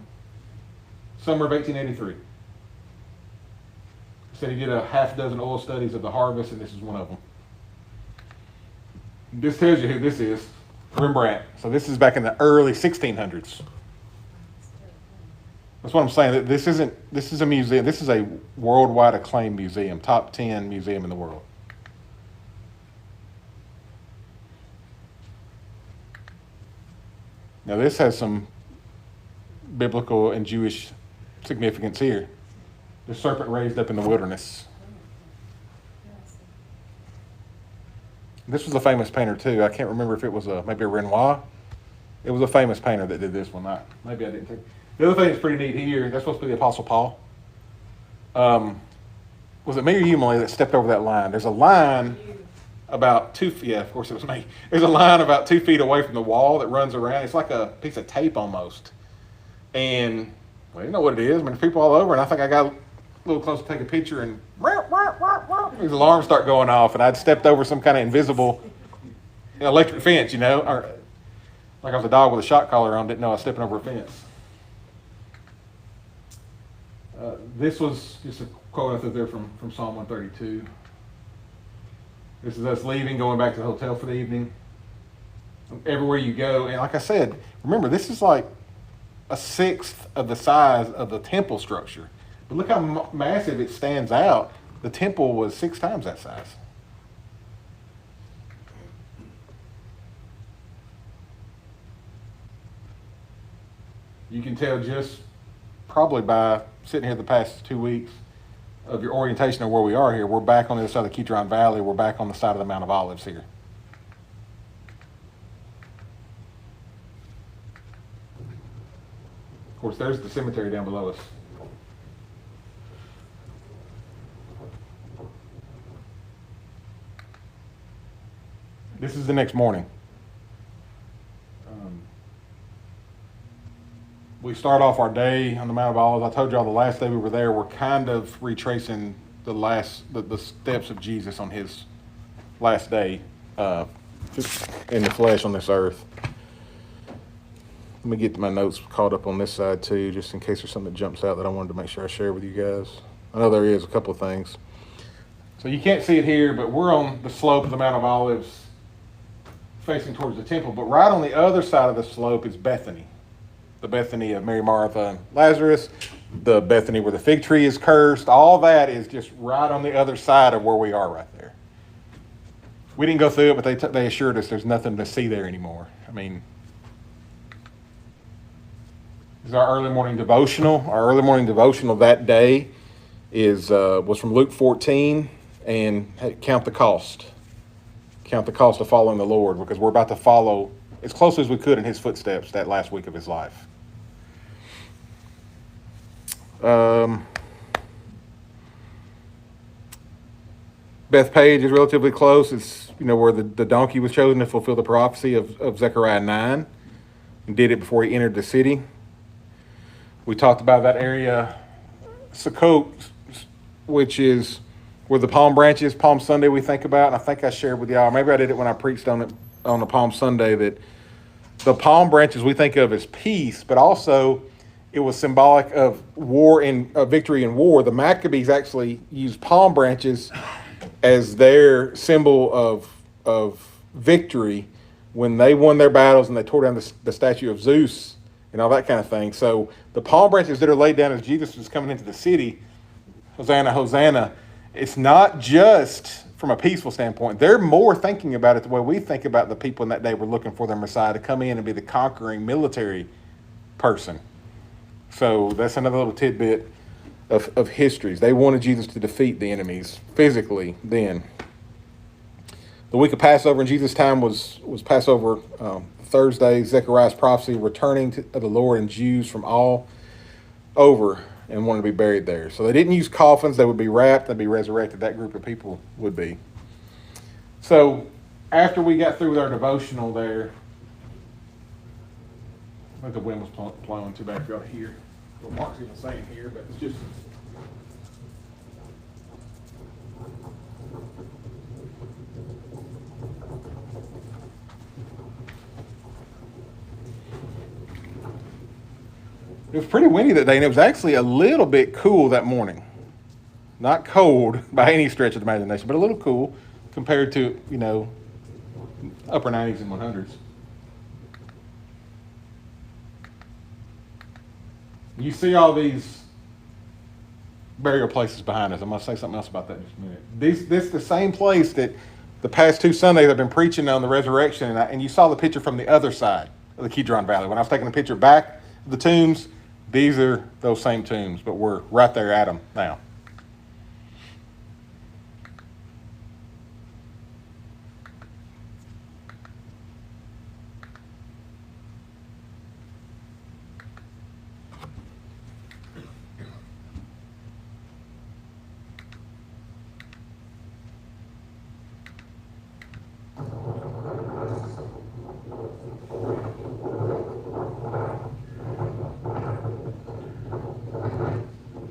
summer of 1883. Said he did a half dozen oil studies of the harvest, and this is one of them. This tells you who this is, Rembrandt. So this is back in the early 1600s. That's what I'm saying. This is a museum. This is a worldwide acclaimed museum, top 10 museum in the world. Now this has some biblical and Jewish significance here. The serpent raised up in the wilderness. This was a famous painter too. I can't remember if it was maybe a Renoir. It was a famous painter that did this one. Maybe I didn't think. The other thing that's pretty neat here, that's supposed to be the Apostle Paul. Was it me or you, Emily, that stepped over that line? There's a line about 2 feet. Yeah, of course it was me. There's a line about 2 feet away from the wall that runs around. It's like a piece of tape almost. And, well, you know what it is. I mean, there's people all over, and I think I got a little close to take a picture, and these alarms start going off, and I'd stepped over some kind of invisible electric fence, or like I was a dog with a shock collar on, didn't know I was stepping over a fence. This was just a quote I thought there from Psalm 132. This is us leaving, going back to the hotel for the evening. Everywhere you go, and like I said, remember, this is like a sixth of the size of the temple structure. But look how massive it stands out. The temple was 6 times that size. You can tell just probably by sitting here the past 2 weeks of your orientation of where we are here. We're back on the other side of the Kidron Valley. We're back on the side of the Mount of Olives here. Of course, there's the cemetery down below us. This is the next morning. We start off our day on the Mount of Olives. I told y'all the last day we were there, we're kind of retracing the steps of Jesus on his last day in the flesh on this earth. Let me get my notes caught up on this side too, just in case there's something that jumps out that I wanted to make sure I share with you guys. I know there is a couple of things. So you can't see it here, but we're on the slope of the Mount of Olives facing towards the temple, but right on the other side of the slope is Bethany. The Bethany of Mary, Martha, and Lazarus, the Bethany where the fig tree is cursed. All that is just right on the other side of where we are right there. We didn't go through it, but they assured us there's nothing to see there anymore. I mean, this is our early morning devotional. Our early morning devotional that day was from Luke 14, and count the cost. Count the cost of following the Lord, because we're about to follow as closely as we could in his footsteps that last week of his life. Bethpage is relatively close. It's where the donkey was chosen to fulfill the prophecy of Zechariah 9, and did it before he entered the city. We talked about that area, Sukkot, which is where the palm branches, Palm Sunday we think about. And I think I shared with y'all, maybe I did it when I preached on it on the Palm Sunday, that the palm branches we think of as peace, but also it was symbolic of war and victory in war. The Maccabees actually used palm branches as their symbol of victory when they won their battles and they tore down the statue of Zeus and all that kind of thing. So the palm branches that are laid down as Jesus was coming into the city, Hosanna, Hosanna, it's not just from a peaceful standpoint. They're more thinking about it the way we think about the people in that day were looking for their Messiah to come in and be the conquering military person. So that's another little tidbit of histories. They wanted Jesus to defeat the enemies physically then. The week of Passover in Jesus' time was Passover Thursday. Zechariah's prophecy, returning to the Lord and Jews from all over and wanted to be buried there. So they didn't use coffins. They would be wrapped. They'd be resurrected. That group of people would be. So after we got through with our devotional there, I think the wind was blowing too bad for y'all to hear what Mark's even saying here, but it's just... It was pretty windy that day, and it was actually a little bit cool that morning. Not cold by any stretch of the imagination, but a little cool compared to, upper 90s and 100s. You see all these burial places behind us. I'm going to say something else about that in just a minute. This is the same place that the past 2 Sundays I've been preaching on the resurrection, and you saw the picture from the other side of the Kidron Valley. When I was taking a picture back of the tombs, these are those same tombs, but we're right there at them now.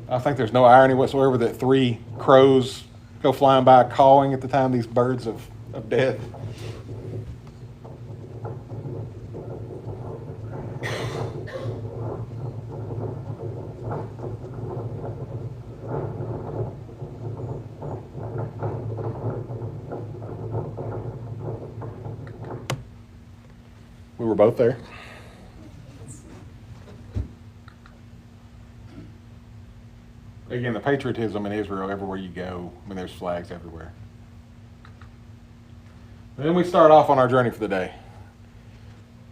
I think there's no irony whatsoever that 3 crows go flying by cawing at the time, these birds of death. We were both there. Again, the patriotism in Israel, everywhere you go, I mean, there's flags everywhere. And then we start off on our journey for the day.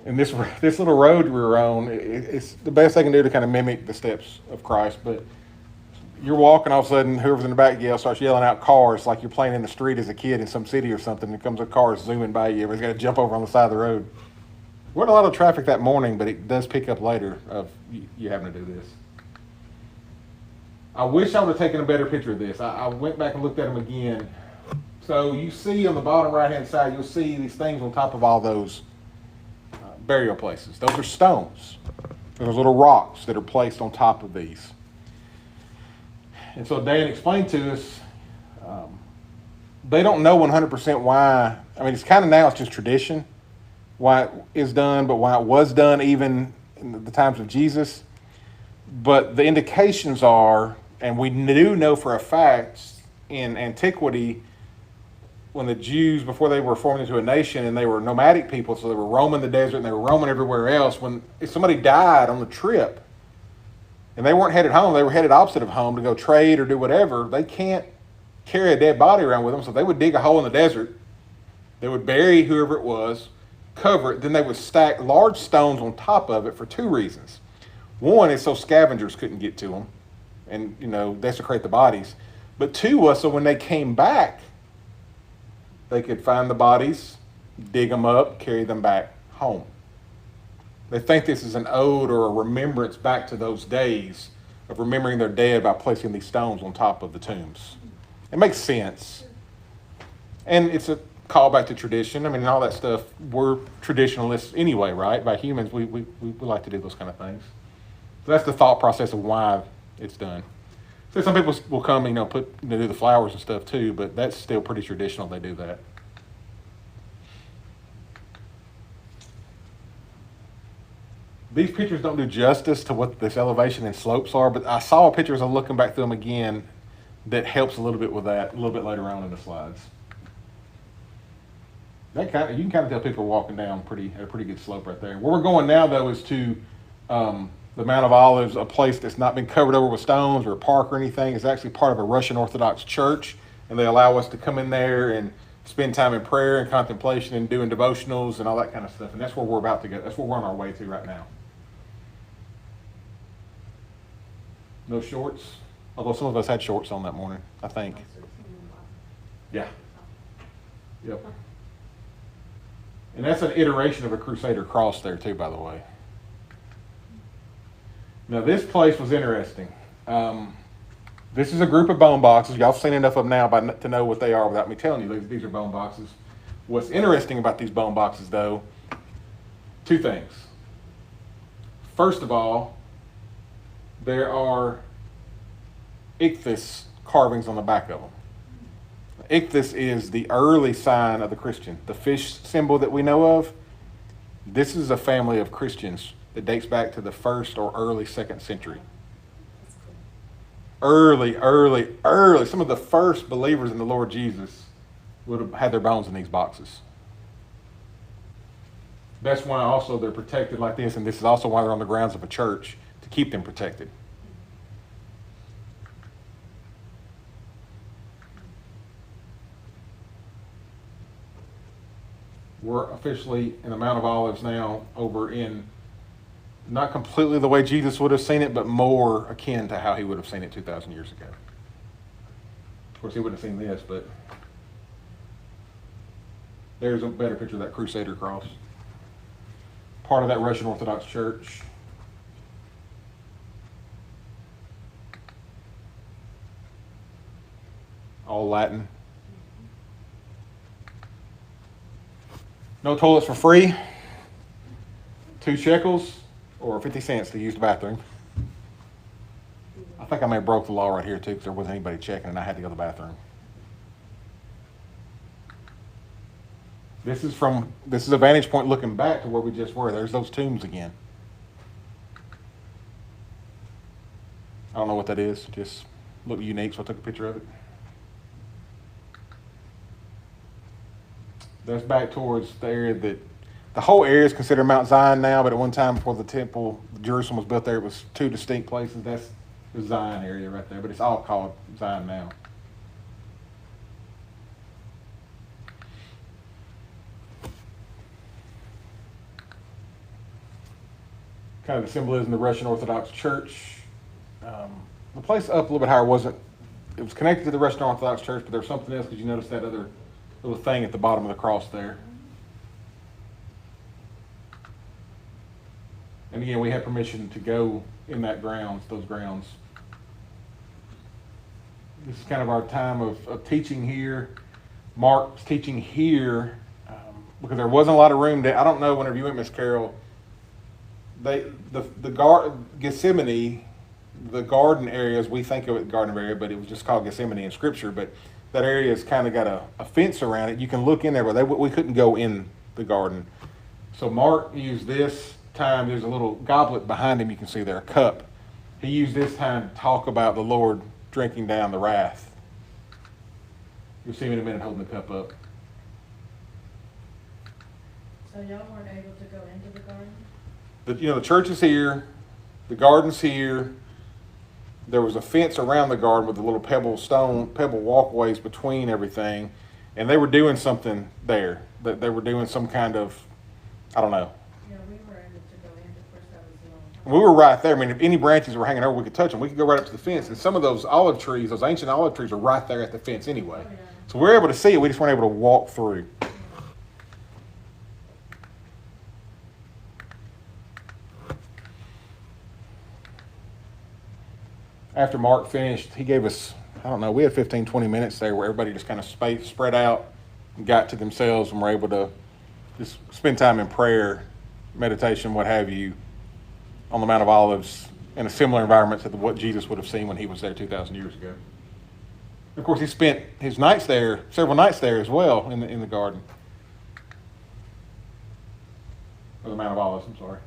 And this little road we were on, it's the best they can do to kind of mimic the steps of Christ. But you're walking, all of a sudden, whoever's in the back starts yelling out cars like you're playing in the street as a kid in some city or something. And comes a car zooming by you. Everybody's got to jump over on the side of the road. We had a lot of traffic that morning, but it does pick up later of you having to do this. I wish I would have taken a better picture of this. I went back and looked at them again. So you see on the bottom right-hand side, you'll see these things on top of all those burial places. Those are stones. There's little rocks that are placed on top of these. And so Dan explained to us, they don't know 100% why. I mean, it's kind of now it's just tradition, why it is done, but why it was done even in the times of Jesus. But the indications are, and we do know for a fact in antiquity, when the Jews, before they were formed into a nation and they were nomadic people, so they were roaming the desert and they were roaming everywhere else, if somebody died on the trip and they weren't headed home, they were headed opposite of home to go trade or do whatever, they can't carry a dead body around with them, so they would dig a hole in the desert, they would bury whoever it was, cover it, then they would stack large stones on top of it for two reasons. One is so scavengers couldn't get to them and, desecrate the bodies. But two was so when they came back, they could find the bodies, dig them up, carry them back home. They think this is an ode or a remembrance back to those days of remembering their dead by placing these stones on top of the tombs. It makes sense. And it's a callback to tradition. I mean, and all that stuff, we're traditionalists anyway, right? By humans, we like to do those kind of things. So that's the thought process of why it's done. So some people will come, do the flowers and stuff too, but that's still pretty traditional. They do that. These pictures don't do justice to what this elevation and slopes are, but I saw a picture as I'm looking back through them again that helps a little bit with that a little bit later on in the slides. You can kind of tell people are walking down at a pretty good slope right there. Where we're going now, though, is to the Mount of Olives, a place that's not been covered over with stones or a park or anything. It's actually part of a Russian Orthodox church, and they allow us to come in there and spend time in prayer and contemplation and doing devotionals and all that kind of stuff. And that's where we're about to go. That's where we're on our way to right now. No shorts, although some of us had shorts on that morning, I think. Yeah. Yep. And that's an iteration of a Crusader cross there too, by the way. Now this place was interesting. This is a group of bone boxes. Y'all have seen enough of them now to know what they are without me telling you. These are bone boxes. What's interesting about these bone boxes, though, two things. First of all, there are ichthys carvings on the back of them. Ichthys is the early sign of the Christian. The fish symbol that we know of, this is a family of Christians that dates back to the 1st or early 2nd century. Early. Some of the first believers in the Lord Jesus would have had their bones in these boxes. That's why also they're protected like this, and this is also why they're on the grounds of a church, to keep them protected. We're officially in the Mount of Olives now, over in not completely the way Jesus would have seen it, but more akin to how he would have seen it 2,000 years ago. Of course, he wouldn't have seen this, but there's a better picture of that Crusader cross. Part of that Russian Orthodox Church. All Latin. No toilets for free. 2 shekels or 50 cents to use the bathroom. I think I may have broke the law right here too, because there wasn't anybody checking and I had to go to the bathroom. This is a vantage point looking back to where we just were. There's those tombs again. I don't know what that is. Just looked unique, so I took a picture of it. That's back towards the area that the whole area is considered Mount Zion now, but at one time before the temple, Jerusalem was built there, it was 2 distinct places. That's the Zion area right there, but it's all called Zion now. Kind of the symbolism of the Russian Orthodox Church. The place up a little bit higher it was connected to the Russian Orthodox Church, but there was something else because you notice that other little thing at the bottom of the cross there. And again, we had permission to go in those grounds. This is kind of our time of teaching here. Mark's teaching here because there wasn't a lot of room. I don't know, whenever you went, Miss Carol, Gethsemane, the garden areas, we think of it garden area, but it was just called Gethsemane in Scripture. But that area has kind of got a fence around it. You can look in there, but we couldn't go in the garden. So Mark used this time. There's a little goblet behind him. You can see there, a cup. He used this time to talk about the Lord drinking down the wrath. You'll see him in a minute holding the cup up. So y'all weren't able to go into the garden? The church is here, the garden's here. There was a fence around the garden with the little pebble walkways between everything, and they were doing something there. That they were doing some kind of, I don't know. Yeah, we were able to go in. Of course, that was the We were right there. I mean, if any branches were hanging over, we could touch them. We could go right up to the fence, and some of those olive trees, those ancient olive trees, are right there at the fence anyway. Oh, yeah. So we were able to see it. We just weren't able to walk through. After Mark finished, he gave us, I don't know, we had 15, 20 minutes there where everybody just kind of spread out and got to themselves and were able to just spend time in prayer, meditation, what have you, on the Mount of Olives in a similar environment to what Jesus would have seen when he was there 2,000 years ago. Of course, he spent his nights there, several nights there as well in the garden. Or the Mount of Olives, I'm sorry.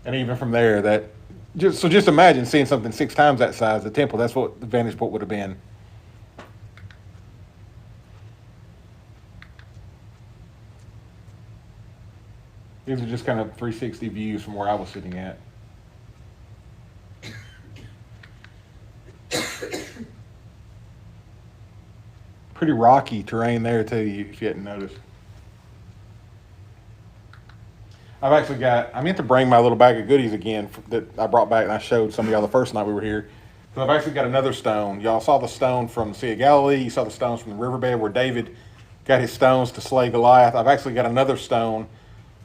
And even from there, just imagine seeing something 6 times that size, the temple. That's what the vantage point would have been. These are just kind of 360 views from where I was sitting at. Pretty rocky terrain there too, if you hadn't noticed. I meant to bring my little bag of goodies again that I brought back and I showed some of y'all the first night we were here. So I've actually got another stone. Y'all saw the stone from the Sea of Galilee. You saw the stones from the riverbed where David got his stones to slay Goliath. I've actually got another stone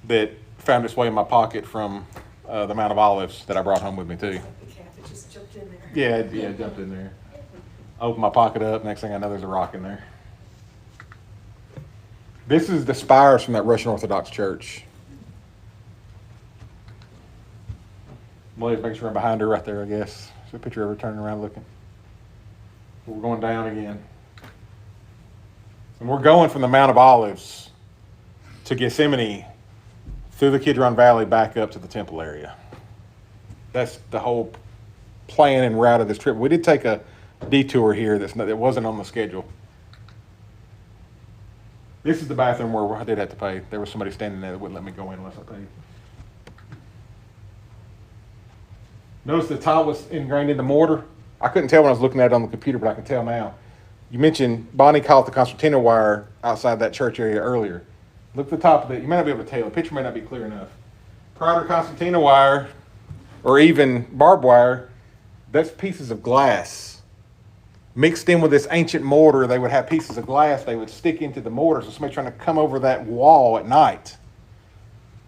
that found its way in my pocket from the Mount of Olives that I brought home with me too. Like the cat that just jumped in there. Yeah, it jumped in there. Opened my pocket up. Next thing I know, there's a rock in there. This is the spires from that Russian Orthodox Church. Blaze, make sure I'm behind her right there, I guess. It's a picture of her turning around looking. We're going down again. And we're going from the Mount of Olives to Gethsemane through the Kidron Valley back up to the temple area. That's the whole plan and route of this trip. We did take a detour here that wasn't on the schedule. This is the bathroom where I did have to pay. There was somebody standing there that wouldn't let me go in unless I paid. Notice the tile was ingrained in the mortar. I couldn't tell when I was looking at it on the computer, but I can tell now. You mentioned Bonnie called the concertina wire outside that church area earlier. Look at the top of it. You may not be able to tell. The picture may not be clear enough. Prior to concertina wire, or even barbed wire, that's pieces of glass. Mixed in with this ancient mortar, they would have pieces of glass they would stick into the mortar. So somebody trying to come over that wall at night,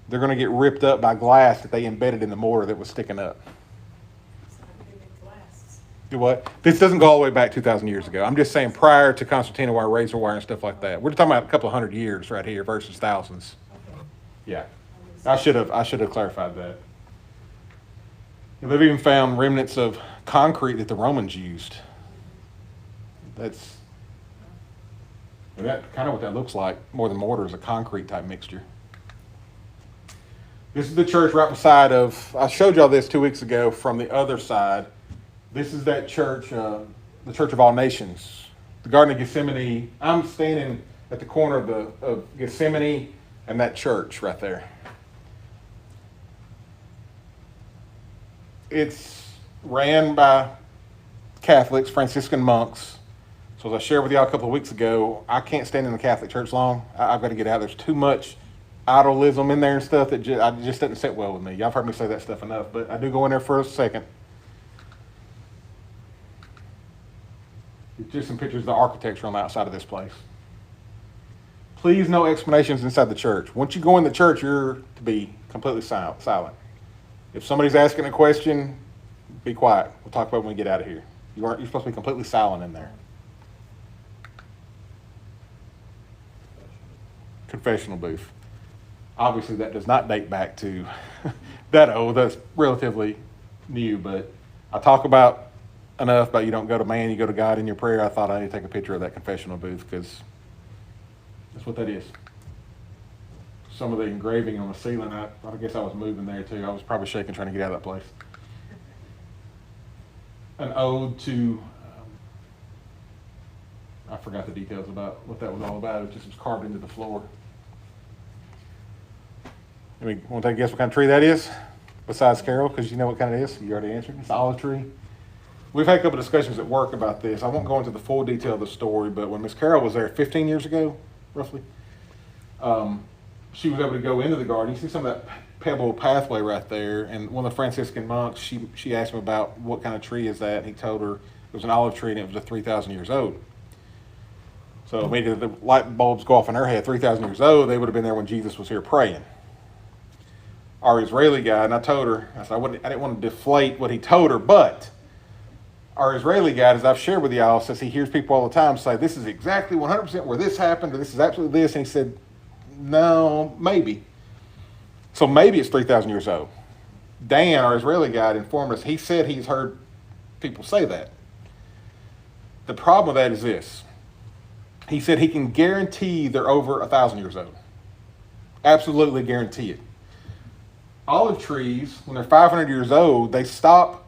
they're going to get ripped up by glass that they embedded in the mortar that was sticking up. Do what? This doesn't go all the way back 2,000 years ago. I'm just saying prior to concertina wire, razor wire, and stuff like that. We're talking about a couple of hundred years right here versus thousands. Okay. Yeah, I should have clarified that. They've even found remnants of concrete that the Romans used. That's kind of what that looks like. More than mortar is a concrete type mixture. This is the church right beside of. I showed y'all this 2 weeks ago from the other side. This is that church, the Church of All Nations, the Garden of Gethsemane. I'm standing at the corner of Gethsemane and that church right there. It's ran by Catholics, Franciscan monks. So as I shared with y'all a couple of weeks ago, I can't stand in the Catholic Church long. I've got to get out. There's too much idolism in there and stuff that just doesn't sit well with me. Y'all have heard me say that stuff enough, but I do go in there for a second. Just some pictures of the architecture on the outside of this place. Please, no explanations inside the church. Once you go in the church, you're to be completely silent. If somebody's asking a question, be quiet. We'll talk about it when we get out of here. You're supposed to be completely silent in there. Confessional booth. Obviously, that does not date back to that old. That's relatively new, but I talk about enough about you don't go to man, you go to God in your prayer. I thought I need to take a picture of that confessional booth because that's what that is. Some of the engraving on the ceiling, I guess I was moving there too. I was probably shaking trying to get out of that place. An ode to, I forgot the details about what that was all about. It just was carved into the floor. I mean, want to take a guess what kind of tree that is? Besides Carol, because you know what kind it is. You already answered. It's an olive tree. We've had a couple of discussions at work about this. I won't go into the full detail of the story, but when Miss Carol was there 15 years ago, roughly, she was able to go into the garden. You see some of that pebble pathway right there, and one of the Franciscan monks, she asked him about what kind of tree is that, and he told her it was an olive tree and it was 3,000 years old. So immediately the light bulbs go off in her head. 3,000 years old, they would have been there when Jesus was here praying. Our Israeli guy, and I told her, I said I didn't want to deflate what he told her, but our Israeli guy, as I've shared with y'all, says he hears people all the time say, this is exactly 100% where this happened, or this is absolutely this, and he said, no, maybe. So maybe it's 3,000 years old. Dan, our Israeli guy, informed us, he said he's heard people say that. The problem with that is this. He said he can guarantee they're over 1,000 years old. Absolutely guarantee it. Olive trees, when they're 500 years old, they stop,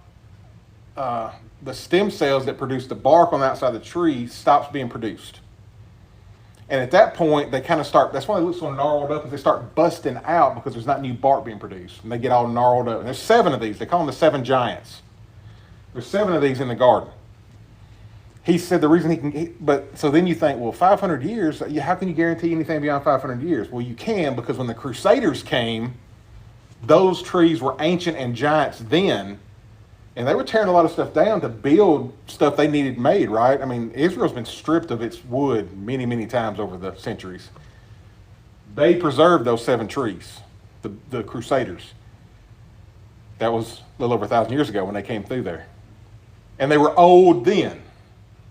the stem cells that produce the bark on the outside of the tree stops being produced. And at that point, they kind of start, that's why they look so gnarled up, is they start busting out because there's not new bark being produced. And they get all gnarled up. And there's 7 of these. They call them the 7 giants. There's 7 of these in the garden. He said the reason he can, but so then you think, well, 500 years, how can you guarantee anything beyond 500 years? Well, you can, because when the Crusaders came, those trees were ancient and giants then, and they were tearing a lot of stuff down to build stuff they needed made, right? I mean, Israel's been stripped of its wood many, many times over the centuries. They preserved those 7 trees, the Crusaders. That was a little over 1,000 years ago when they came through there. And they were old then.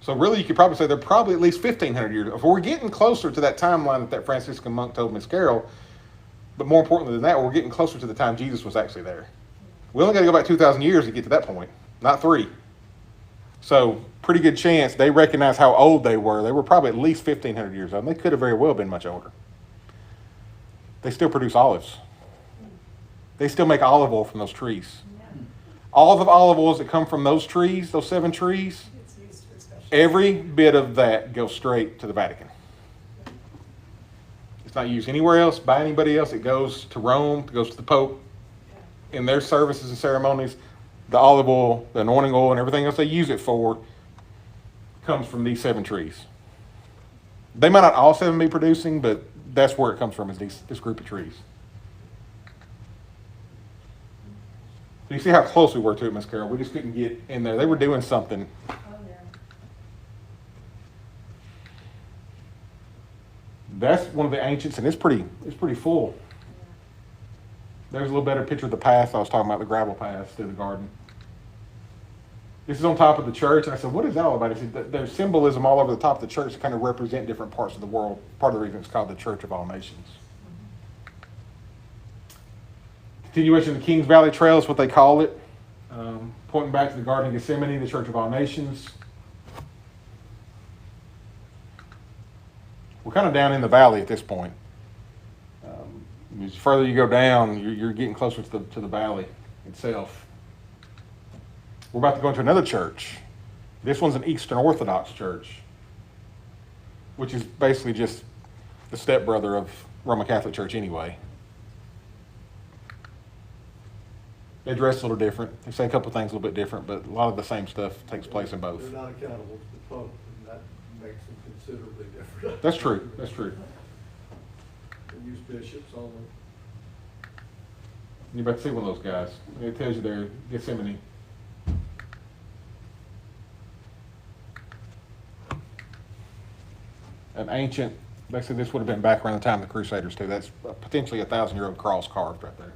So really, you could probably say they're probably at least 1,500 years. If we're getting closer to that timeline that Franciscan monk told Miss Carol, but more importantly than that, we're getting closer to the time Jesus was actually there. We only got to go back 2,000 years to get to that point, not 3. So pretty good chance they recognize how old they were. They were probably at least 1,500 years old. And they could have very well been much older. They still produce olives. They still make olive oil from those trees. All of the olive oils that come from those trees, those 7 trees, It's used for special. every bit of that goes straight to the Vatican. It's not used anywhere else by anybody else. It goes to Rome, it goes to the Pope. In their services and ceremonies, the olive oil, the anointing oil, and everything else they use it for comes from these 7 trees. They might not all 7 be producing, but that's where it comes from, is this group of trees. So you see how close we were to it, Miss Carol. We just couldn't get in there. They were doing something. Oh, yeah. That's one of the ancients, and it's pretty full. There's a little better picture of the path I was talking about, the gravel paths through the garden. This is on top of the church, and I said, what is that all about? He said, there's symbolism all over the top of the church to kind of represent different parts of the world. Part of the reason it's called the Church of All Nations. Continuation of the Kings Valley Trail is what they call it. Pointing back to the Garden of Gethsemane, the Church of All Nations. We're kind of down in the valley at this point. As further you go down, you're getting closer to the valley itself. We're about to go into another church. This one's an Eastern Orthodox church, which is basically just the stepbrother of Roman Catholic Church anyway. They dress a little different. They say a couple things a little bit different, but a lot of the same stuff takes place in both. They're not accountable to the Pope, and that makes them considerably different. That's true. That's true. They use bishops only. You're about to see one of those guys. It tells you they're Gethsemane. An ancient, basically this would have been back around the time of the Crusaders too. That's potentially a 1,000-year-old cross carved right there.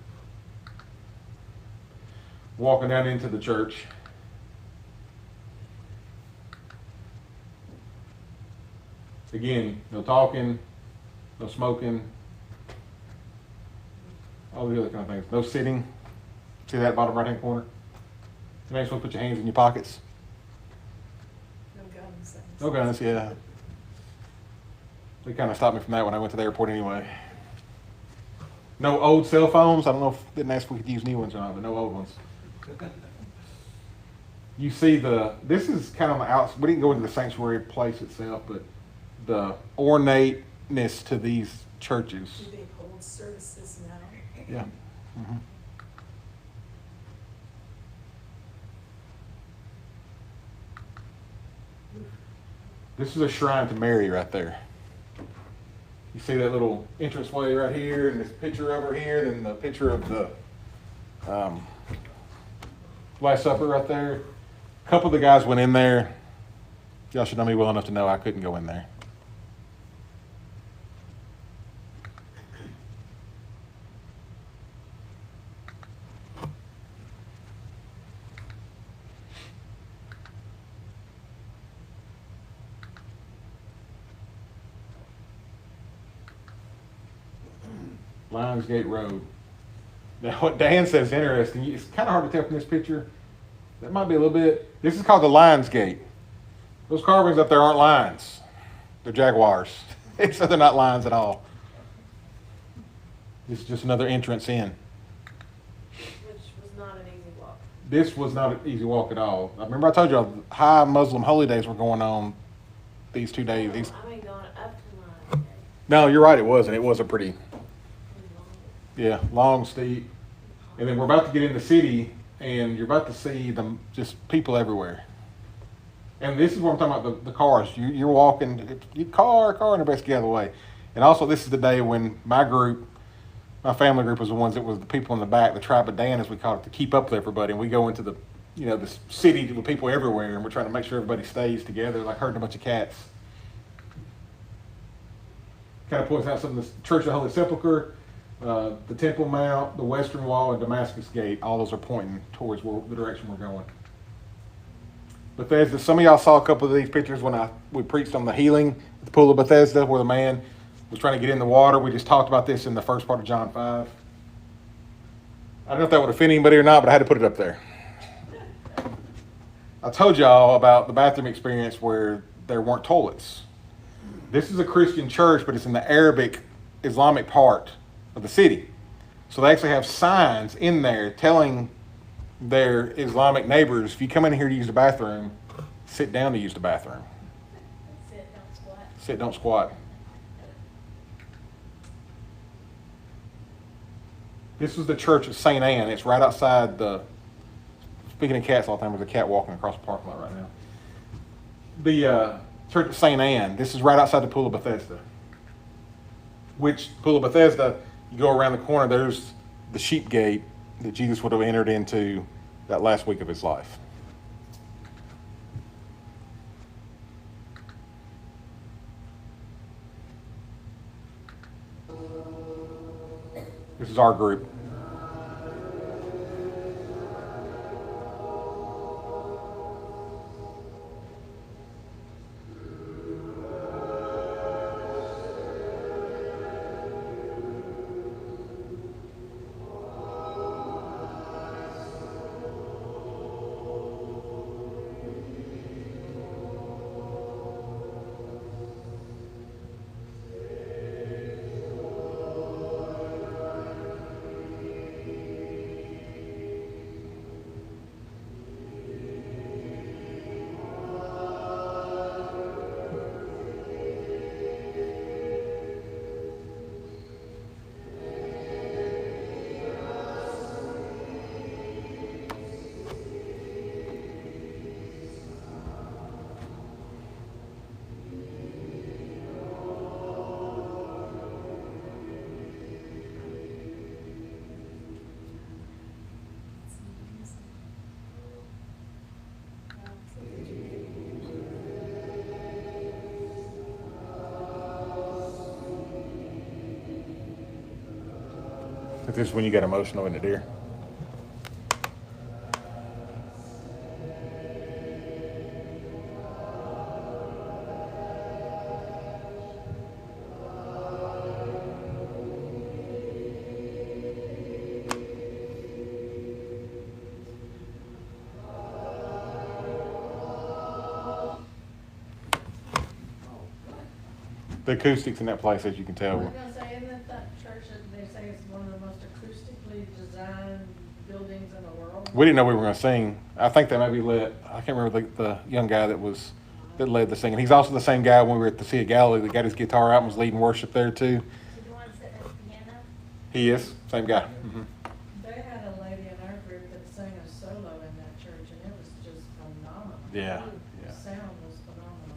Walking down into the church. Again, no talking, no smoking, all the other kind of things. No sitting. See that bottom right-hand corner? You ain't supposed to put your hands in your pockets. No guns. No guns, yeah. They kind of stopped me from that when I went to the airport anyway. No old cell phones. I don't know if didn't ask if we could use new ones or not, but no old ones. You see this is kind of on the outside. We didn't go into the sanctuary place itself, but the ornateness to these churches. Do they hold services now? Yeah. Mhm. This is a shrine to Mary right there. You see that little entranceway right here, and this picture over here, and the picture of the Last Supper right there. A couple of the guys went in there. Y'all should know me well enough to know I couldn't go in there. Lionsgate Road. Now, what Dan says is interesting. It's kind of hard to tell from this picture. That might be a little bit. This is called the Lionsgate. Those carvings up there aren't lions. They're jaguars. So they're not lions at all. This is just another entrance in. Which was not an easy walk. This was not an easy walk at all. I remember I told you high Muslim holy days were going on these 2 days. I mean, going up to mine. No, you're right. It wasn't. It was a pretty, yeah, long, steep. And then we're about to get in the city, and you're about to see them just people everywhere. And this is what I'm talking about, the cars. You're walking, car, and everybody's get out of the way. And also, this is the day when my family group was the ones that was the people in the back, the tribe of Dan, as we call it, to keep up with everybody. And we go into the city with people everywhere, and we're trying to make sure everybody stays together, like herding a bunch of cats. Kind of points out some of the Church of the Holy Sepulchre, the Temple Mount, the Western Wall, and Damascus Gate. All those are pointing towards the direction we're going. Bethesda. Some of y'all saw a couple of these pictures when we preached on the healing at the Pool of Bethesda, where the man was trying to get in the water. We just talked about this in the first part of John 5. I don't know if that would offend anybody or not, but I had to put it up there. I told y'all about the bathroom experience where there weren't toilets. This is a Christian church, but it's in the Arabic, Islamic part of the city. So they actually have signs in there telling their Islamic neighbors, if you come in here to use the bathroom, sit down to use the bathroom. Sit, don't squat. Sit, don't squat. This was the church of St. Anne. It's right outside speaking of cats all the time, there's a cat walking across the parking lot right now. The church of St. Anne, this is right outside the Pool of Bethesda. Which, Pool of Bethesda, you go around the corner, there's the sheep gate that Jesus would have entered into that last week of his life. This is our group. But this is when you get emotional, isn't it, dear? The acoustics in that place, as you can I tell, was gonna say, isn't it that church that they say is one of the most acoustically designed buildings in the world? we didn't know we were going to sing. I think they maybe I can't remember the young guy that led the singing. He's also the same guy when we were at the Sea of Galilee that got his guitar out and was leading worship there too. Is he the one sitting at the piano? He is, same guy. Mm-hmm. They had a lady in our group that sang a solo in that church, and it was just phenomenal. Yeah, The yeah. sound was phenomenal.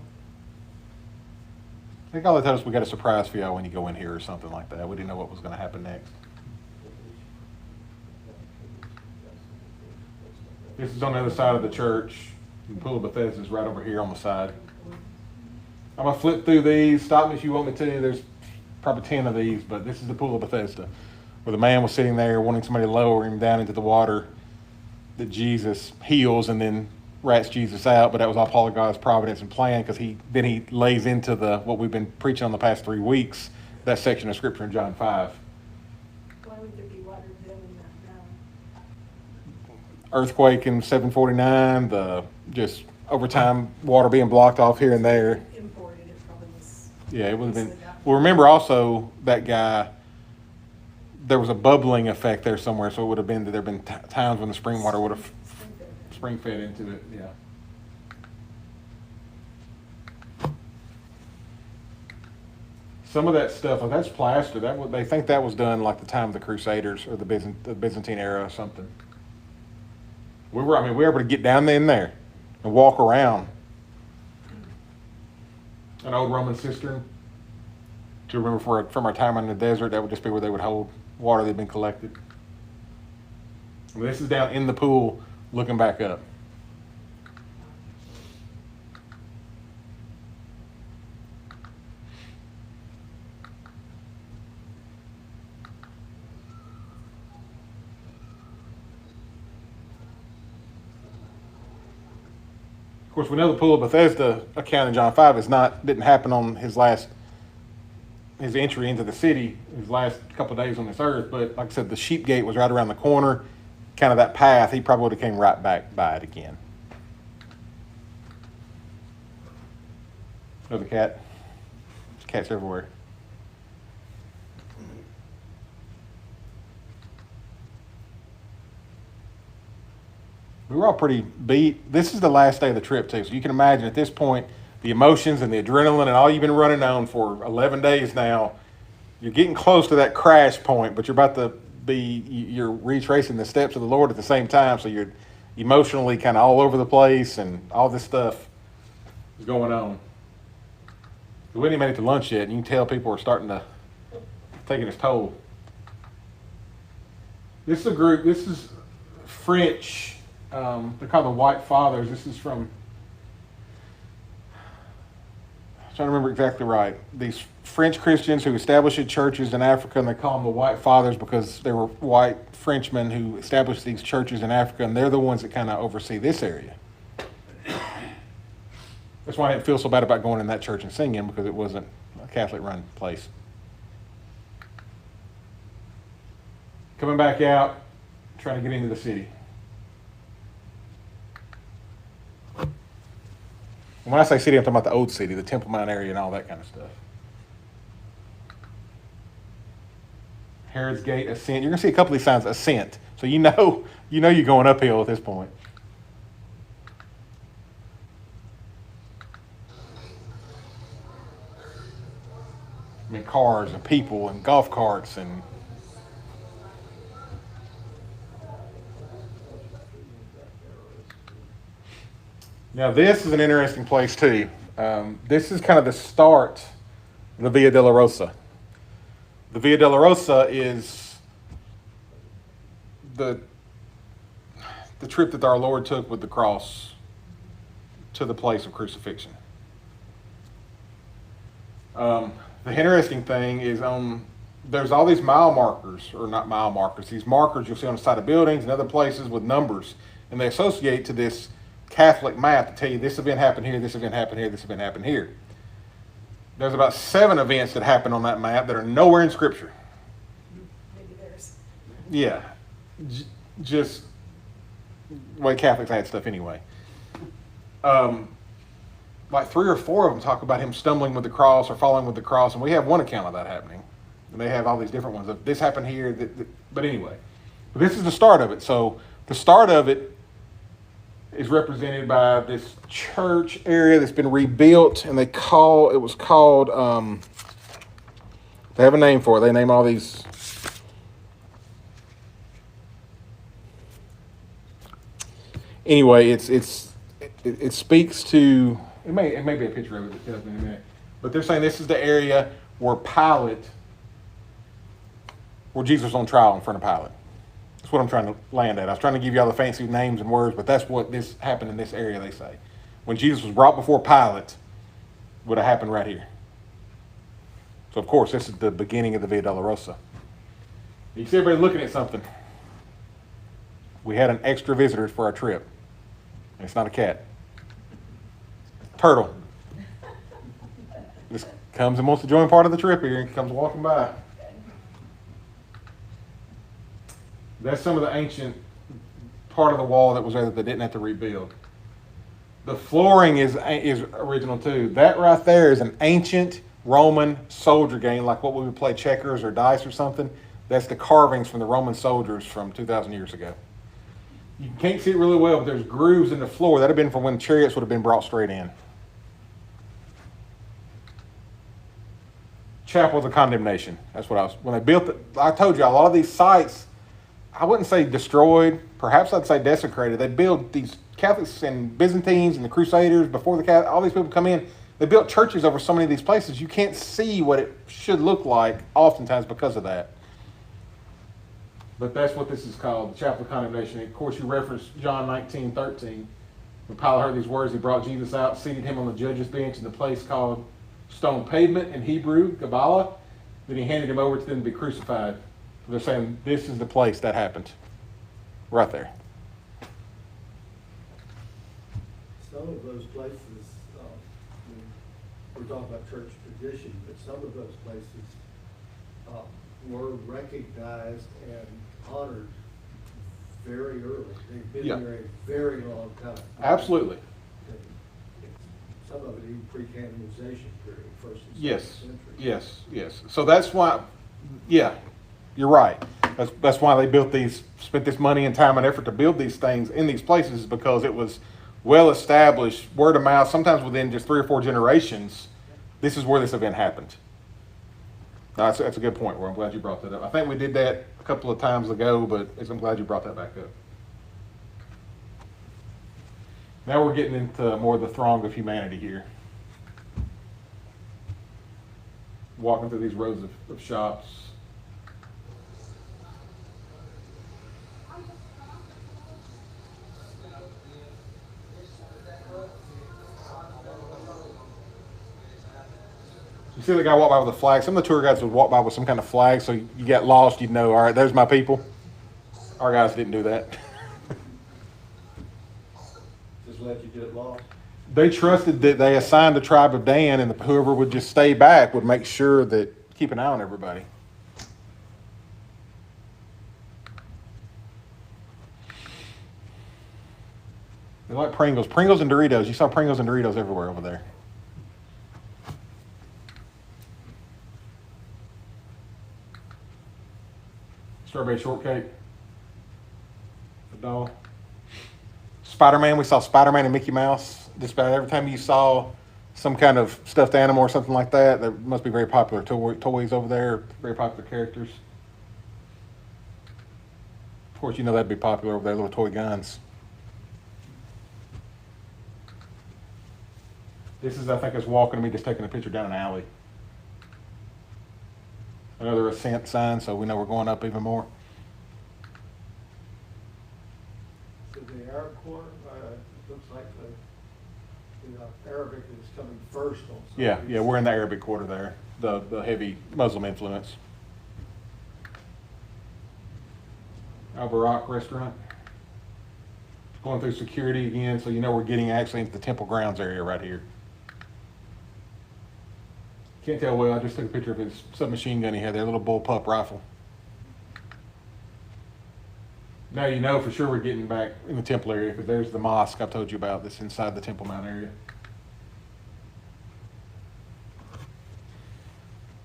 I think all they told us we got a surprise for y'all when you go in here or something like that. We didn't know what was going to happen next. This is on the other side of the church. The pool of Bethesda is right over here on the side. I'm going to flip through these. Stop me if you want me to. There's probably 10 of these, but this is the pool of Bethesda, where the man was sitting there wanting somebody to lower him down into the water that Jesus heals and then rats Jesus out. But that was all part of God's providence and plan, because he lays into what we've been preaching on the past 3 weeks, that section of scripture in John 5. Why would there be water then in that valley? Earthquake in 749, the just over time water being blocked off here and there. Imported, it probably was. Yeah, it would have been. Well, remember also that guy, there was a bubbling effect there somewhere, so it would have been that there have been times when the spring water would have spring fed into it. Yeah. Some of that stuff, like that's plaster. They think that was done like the time of the Crusaders or the Byzantine era or something. We were able to get down in there and walk around. An old Roman cistern. Do you remember from our time in the desert, that would just be where they would hold water that had been collected. And this is down in the pool looking back up. Of course, we know the pool of Bethesda account in John 5 didn't happen on his entry into the city, his last couple of days on this earth. But like I said, the sheep gate was right around the corner, kind of that path. He probably would have came right back by it again. There's a cat. There's cats everywhere. We were all pretty beat. This is the last day of the trip, too. So you can imagine at this point, the emotions and the adrenaline and all you've been running on for 11 days now, you're getting close to that crash point, but you're retracing the steps of the Lord at the same time. So you're emotionally kind of all over the place, and all this stuff is going on. We haven't even made it to lunch yet, and you can tell people are starting to taking its toll. This is a group. This is French. They're called the White Fathers. This is from, I'm trying to remember exactly right. These French Christians who established churches in Africa, and they call them the White Fathers because they were white Frenchmen who established these churches in Africa, and they're the ones that kind of oversee this area. That's why I didn't feel so bad about going in that church and singing, because it wasn't a Catholic-run place. Coming back out, trying to get into the city. And when I say city, I'm talking about the old city, the Temple Mount area and all that kind of stuff. Herod's Gate, Ascent. You're going to see a couple of these signs, Ascent. So you know you're going uphill at this point. I mean, cars and people and golf carts and... Now, this is an interesting place, too. This is kind of the start of the Via Dolorosa. The Via Dolorosa is the trip that our Lord took with the cross to the place of crucifixion. The interesting thing is on there's all these mile markers, or not mile markers, these markers you'll see on the side of buildings and other places with numbers, and they associate to this Catholic map to tell you this event happened here, this event happened here, this event happened here. There's about 7 events that happen on that map that are nowhere in Scripture. Maybe there's. Yeah, just the way Catholics had stuff anyway. Like 3 or 4 of them talk about him stumbling with the cross or falling with the cross, and we have one account of that happening. And they have all these different ones of this happened here, but anyway. But this is the start of it. So the start of it is represented by this church area that's been rebuilt, and it was called, they have a name for it. They name all these. Anyway, it speaks to, it may be a picture of it that tells me in a minute, but they're saying this is the area where Jesus was on trial in front of Pilate. That's what I'm trying to land at. I was trying to give you all the fancy names and words, but that's what this happened in this area, they say. When Jesus was brought before Pilate, would have happened right here. So, of course, this is the beginning of the Via Dolorosa. You see everybody looking at something. We had an extra visitor for our trip. And it's not a cat. Turtle. Just comes and wants to join part of the trip here and comes walking by. That's some of the ancient part of the wall that was there that they didn't have to rebuild. The flooring is original too. That right there is an ancient Roman soldier game, like what we would play checkers or dice or something. That's the carvings from the Roman soldiers from 2,000 years ago. You can't see it really well, but there's grooves in the floor. That would have been from when chariots would have been brought straight in. Chapel of the Condemnation. That's what when they built it. I told you, a lot of these sites, I wouldn't say destroyed, perhaps I'd say desecrated. They built these Catholics and Byzantines and the Crusaders before all these people come in. They built churches over so many of these places. You can't see what it should look like oftentimes because of that. But that's what this is called, the Chapel of Condemnation. Of course, you reference John 19:13. When Pilate heard these words, he brought Jesus out, seated him on the judge's bench in the place called Stone Pavement in Hebrew, Gabbalah. Then he handed him over to them to be crucified. They're saying this is the place that happened. Right there. Some of those places, we're talking about church tradition, but some of those places were recognized and honored very early. They've been there a very long time. Absolutely. Some of it even pre-canonization period, first and Yes. second century. Yes. So that's why, you're right. That's why they built these, spent this money and time and effort to build these things in these places, because it was well established, word of mouth, sometimes within just 3 or 4 generations, this is where this event happened. That's a good point, Roy. I'm glad you brought that up. I think we did that a couple of times ago, but I'm glad you brought that back up. Now we're getting into more of the throng of humanity here. Walking through these rows of shops. You see the guy walk by with a flag. Some of the tour guides would walk by with some kind of flag, so you get lost, you'd know, all right, there's my people. Our guys didn't do that. Just let you get lost. They trusted that they assigned the tribe of Dan, and whoever would just stay back would make sure that, keep an eye on everybody. They like Pringles. Pringles and Doritos. You saw Pringles and Doritos everywhere over there. Strawberry shortcake. The doll. Spider-Man. We saw Spider-Man and Mickey Mouse. Just about every time you saw some kind of stuffed animal or something like that, there must be very popular toys over there. Very popular characters. Of course, you know that'd be popular over there, little toy guns. This is, I think, us walking to me just taking a picture down an alley. Another ascent sign, so we know we're going up even more. So the Arab quarter, looks like the Arabic is coming first on some of these. Yeah, we're in the Arabic quarter there, the heavy Muslim influence. Al Barak restaurant. Going through security again, so you know we're getting actually into the temple grounds area right here. Can't tell well, I just took a picture of his submachine gun he had there, a little bullpup rifle. Now you know for sure we're getting back in the temple area, because there's the mosque I told you about that's inside the Temple Mount area.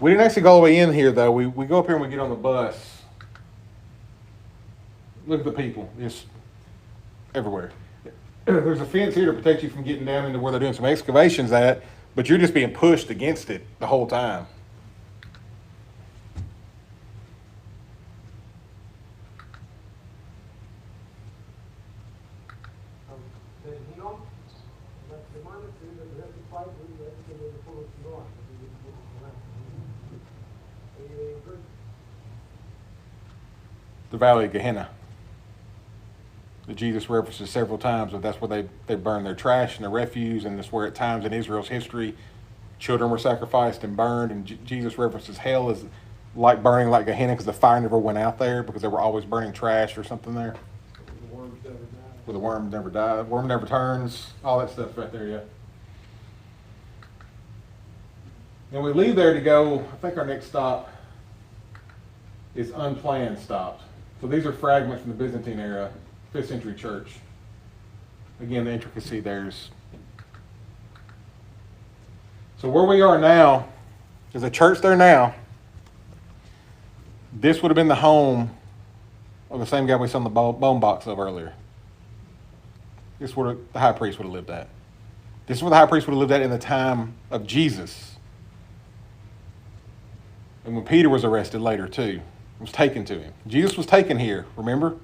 We didn't actually go all the way in here though. We go up here and we get on the bus. Look at the people, just everywhere. There's a fence here to protect you from getting down into where they're doing some excavations at, but you're just being pushed against it the whole time. The Valley of Gehenna, that Jesus references several times, but that's where they burn their trash and their refuse, and that's where at times in Israel's history children were sacrificed and burned, and Jesus references hell as like burning like Gehenna because the fire never went out there because they were always burning trash or something there. The worms never die. Where the worm never dies, worm never turns, all that stuff right there, yeah. And we leave there to go, I think our next stop is unplanned stops. So these are fragments from the Byzantine era, 5th century church. Again, the intricacy there's. So where we are now, there's a church there now. This would have been the home of the same guy we saw in the bone box of earlier. This is where the high priest would have lived at. This is where the high priest would have lived at in the time of Jesus. And when Peter was arrested later too, was taken to him. Jesus was taken here, remember?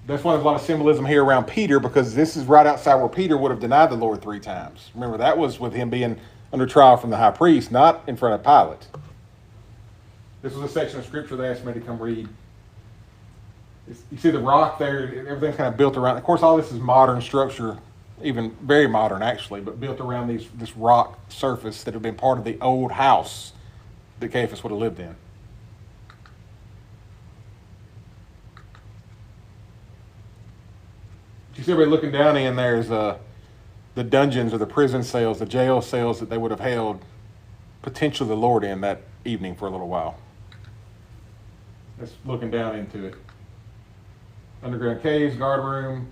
That's why there's a lot of symbolism here around Peter, because this is right outside where Peter would have denied the Lord 3 times. Remember, that was with him being under trial from the high priest, not in front of Pilate. This was a section of scripture they asked me to come read. You see the rock there, everything's kind of built around. Of course, all this is modern structure, even very modern actually, but built around this rock surface that had been part of the old house that Caiaphas would have lived in. You see everybody looking down in there is the dungeons or the prison cells, the jail cells that they would have held potentially the Lord in that evening for a little while. That's looking down into it. Underground caves, guard room,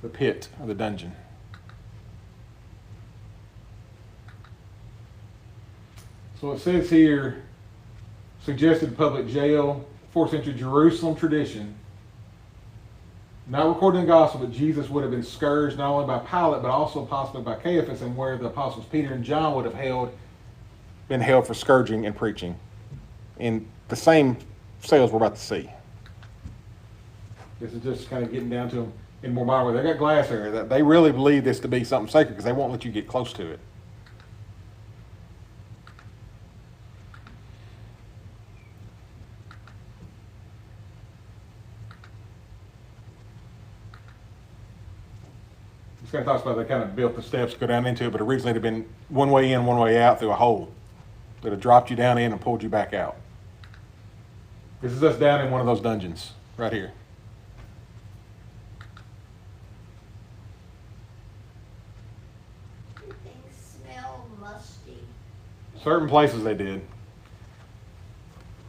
the pit or the dungeon. So it says here, suggested public jail, 4th century Jerusalem tradition. Not recorded in the gospel, but Jesus would have been scourged not only by Pilate, but also possibly by Caiaphas, and where the apostles Peter and John would have been held for scourging and preaching. In the same cells we're about to see. This is just kind of getting down to them in more modern way. They got glass area. That they really believe this to be something sacred because they won't let you get close to it. This kind of talks about they kind of built the steps to go down into it, but originally it had been one way in, one way out through a hole that had dropped you down in and pulled you back out. This is us down in one of those dungeons right here. Do things smell musty? Certain places they did.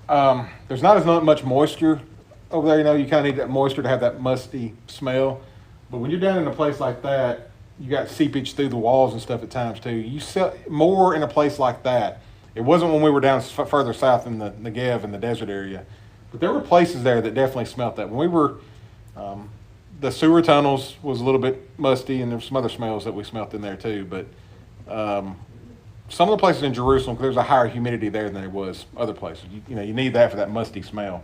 There's not as much moisture over there. You know, you kind of need that moisture to have that musty smell. But when you're down in a place like that, you got seepage through the walls and stuff at times too. You see more in a place like that. It wasn't when we were down further south in the Negev in the desert area. But there were places there that definitely smelt that. When we were, the sewer tunnels was a little bit musty, and there were some other smells that we smelt in there too. But some of the places in Jerusalem, there's a higher humidity there than there was other places. You need that for that musty smell.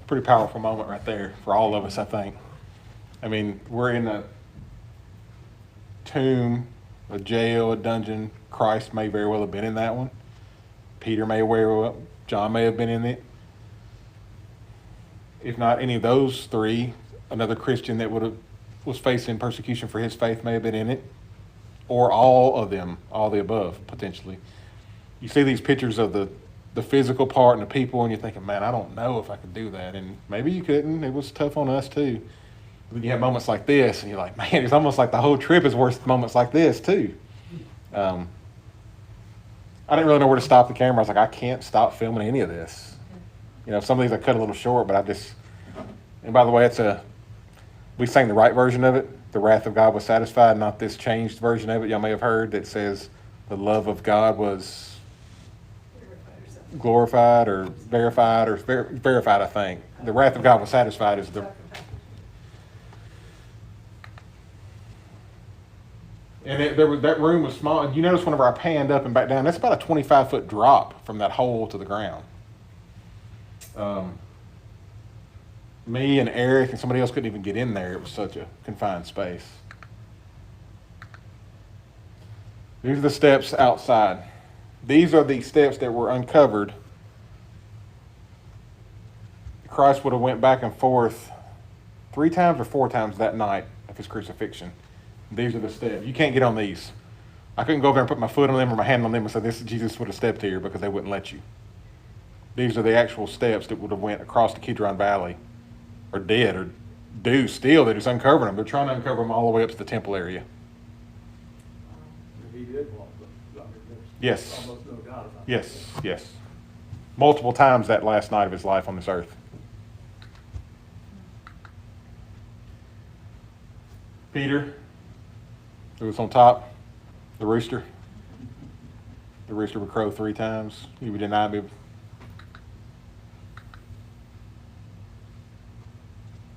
pretty powerful moment right there for all of us, I think. I mean, we're in a tomb, a jail, a dungeon. Christ may very well have been in that one. Peter may very well, John may have been in it. If not any of those three, another Christian that was facing persecution for his faith may have been in it, or all of them, all the above, potentially. You see these pictures of the physical part and the people, and you're thinking, man, I don't know if I could do that. And maybe you couldn't. It was tough on us, too. But then you have moments like this, and you're like, man, it's almost like the whole trip is worth moments like this, too. I didn't really know where to stop the camera. I was like, I can't stop filming any of this. You know, some of these I cut a little short, but and by the way, we sang the right version of it. The wrath of God was satisfied, not this changed version of it y'all may have heard that says the love of God was glorified or verified verified, I think. The wrath of God was satisfied is the... And that room was small. And you notice whenever I panned up and back down, that's about a 25-foot drop from that hole to the ground. Me and Eric and somebody else couldn't even get in there. It was such a confined space. These are the steps outside. These are the steps that were uncovered. Christ would have went back and forth 3 times or 4 times that night of his crucifixion. These are the steps. You can't get on these. I couldn't go over there and put my foot on them or my hand on them and say, this is Jesus would have stepped here, because they wouldn't let you. These are the actual steps that would have went across the Kidron Valley, or did, or do still. They're just uncovering them. They're trying to uncover them all the way up to the temple area. He did walk, but there's Yes. almost no doubt about that. Yes. Multiple times that last night of his life on this earth. Peter, who was on top, the rooster. The rooster would crow 3 times. He would deny me.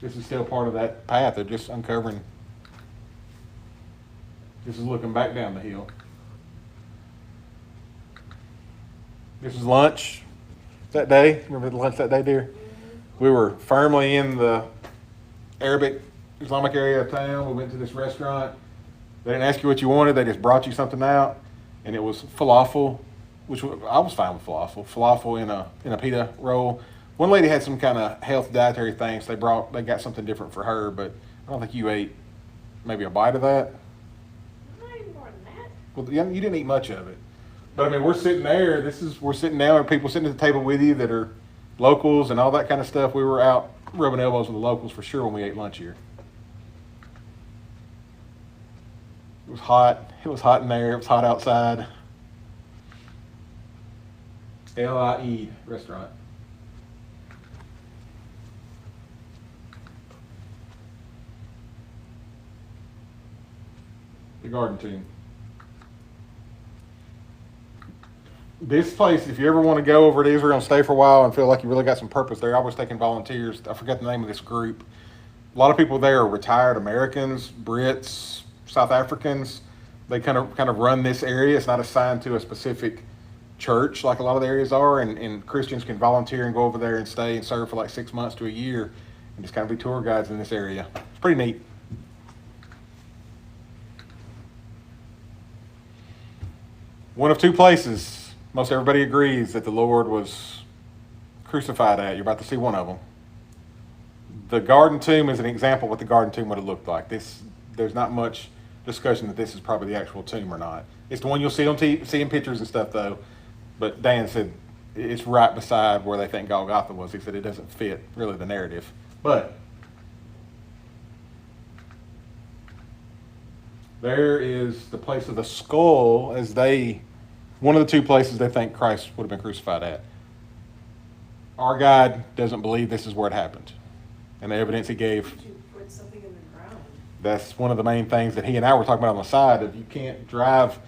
This is still part of that path of just uncovering. This is looking back down the hill. This is lunch that day. Remember the lunch that day, dear? We were firmly in the Arabic, Islamic area of town. We went to this restaurant. They didn't ask you what you wanted. They just brought you something out, and it was falafel, which I was fine with falafel. Falafel in a pita roll. One lady had some kind of health dietary things. They got something different for her, but I don't think you ate maybe a bite of that. Not even more than that. Well, you didn't eat much of it. But I mean, we're sitting there. We're sitting down, and people sitting at the table with you that are locals and all that kind of stuff. We were out rubbing elbows with the locals for sure when we ate lunch here. It was hot. It was hot in there. It was hot outside. LIE restaurant. The Garden Tomb. This place, if you ever want to go over to Israel and stay for a while and feel like you really got some purpose, they're always taking volunteers. I forget the name of this group. A lot of people there are retired Americans, Brits, South Africans. They kind of run this area. It's not assigned to a specific church like a lot of the areas are, and Christians can volunteer and go over there and stay and serve for like 6 months to a year and just kind of be tour guides in this area. It's pretty neat. One of 2 places most everybody agrees that the Lord was crucified at. You're about to see one of them. The Garden Tomb is an example of what the Garden Tomb would have looked like. There's not much discussion that this is probably the actual tomb or not. It's the one you'll see on see in pictures and stuff, though. But Dan said it's right beside where they think Golgotha was. He said it doesn't fit really the narrative. But there is the place of the skull, one of the 2 places they think Christ would have been crucified at. Our guide doesn't believe this is where it happened. And the evidence he gave, Did you put something in the ground? that's one of the main things that he and I were talking about on the side, of you can't drive.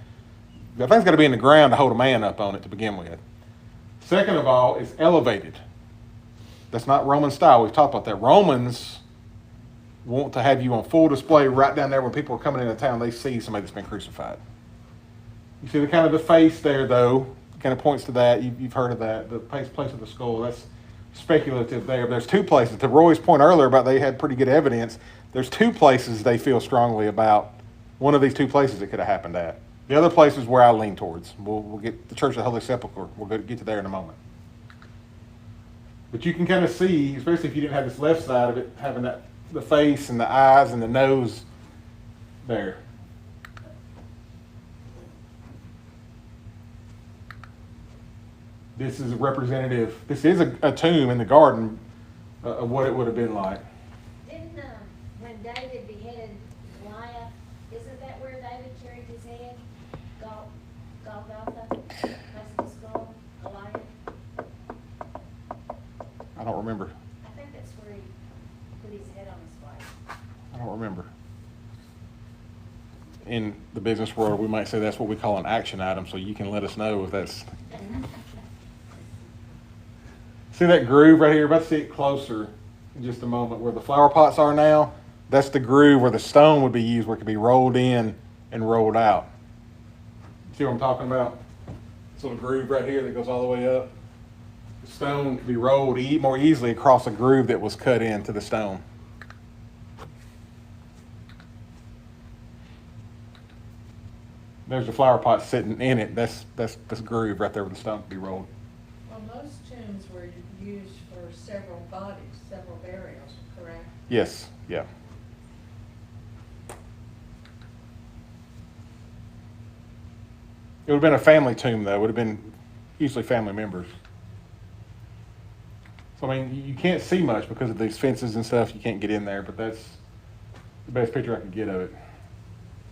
The thing's got to be in the ground to hold a man up on it to begin with. Second of all, it's elevated. That's not Roman style. We've talked about that. Romans want to have you on full display right down there when people are coming into town. They see somebody that's been crucified. You see the face there, though, kind of points to that. You've heard of that, the place of the skull. That's speculative there. There's two places. To Roy's point earlier about they had pretty good evidence, there's two places they feel strongly about. One of these two places it could have happened at. The other place is where I lean towards. We'll get the Church of the Holy Sepulchre. We'll get to there in a moment. But you can kind of see, especially if you didn't have this left side of it, having the face and the eyes and the nose there. This is a representative. This is a tomb in the garden of what it would have been like. Didn't, when David beheaded Goliath, isn't that where David carried his head? Golgotha, place of his skull, Goliath? I don't remember. I think that's where he put his head on his wife. I don't remember. In the business world, we might say that's what we call an action item, so you can let us know if that's... See that groove right here? About to see it closer in just a moment. Where the flower pots are now, that's the groove where the stone would be used, where it could be rolled in and rolled out. See what I'm talking about? This little groove right here that goes all the way up. The stone could be rolled more easily across a groove that was cut into the stone. There's the flower pot sitting in it. That's this groove right there where the stone could be rolled. Well, most tombs were used for several bodies, several burials, correct? Yes, yeah. It would have been a family tomb, though. It would have been usually family members. So, I mean, you can't see much because of these fences and stuff. You can't get in there, but that's the best picture I can get of it.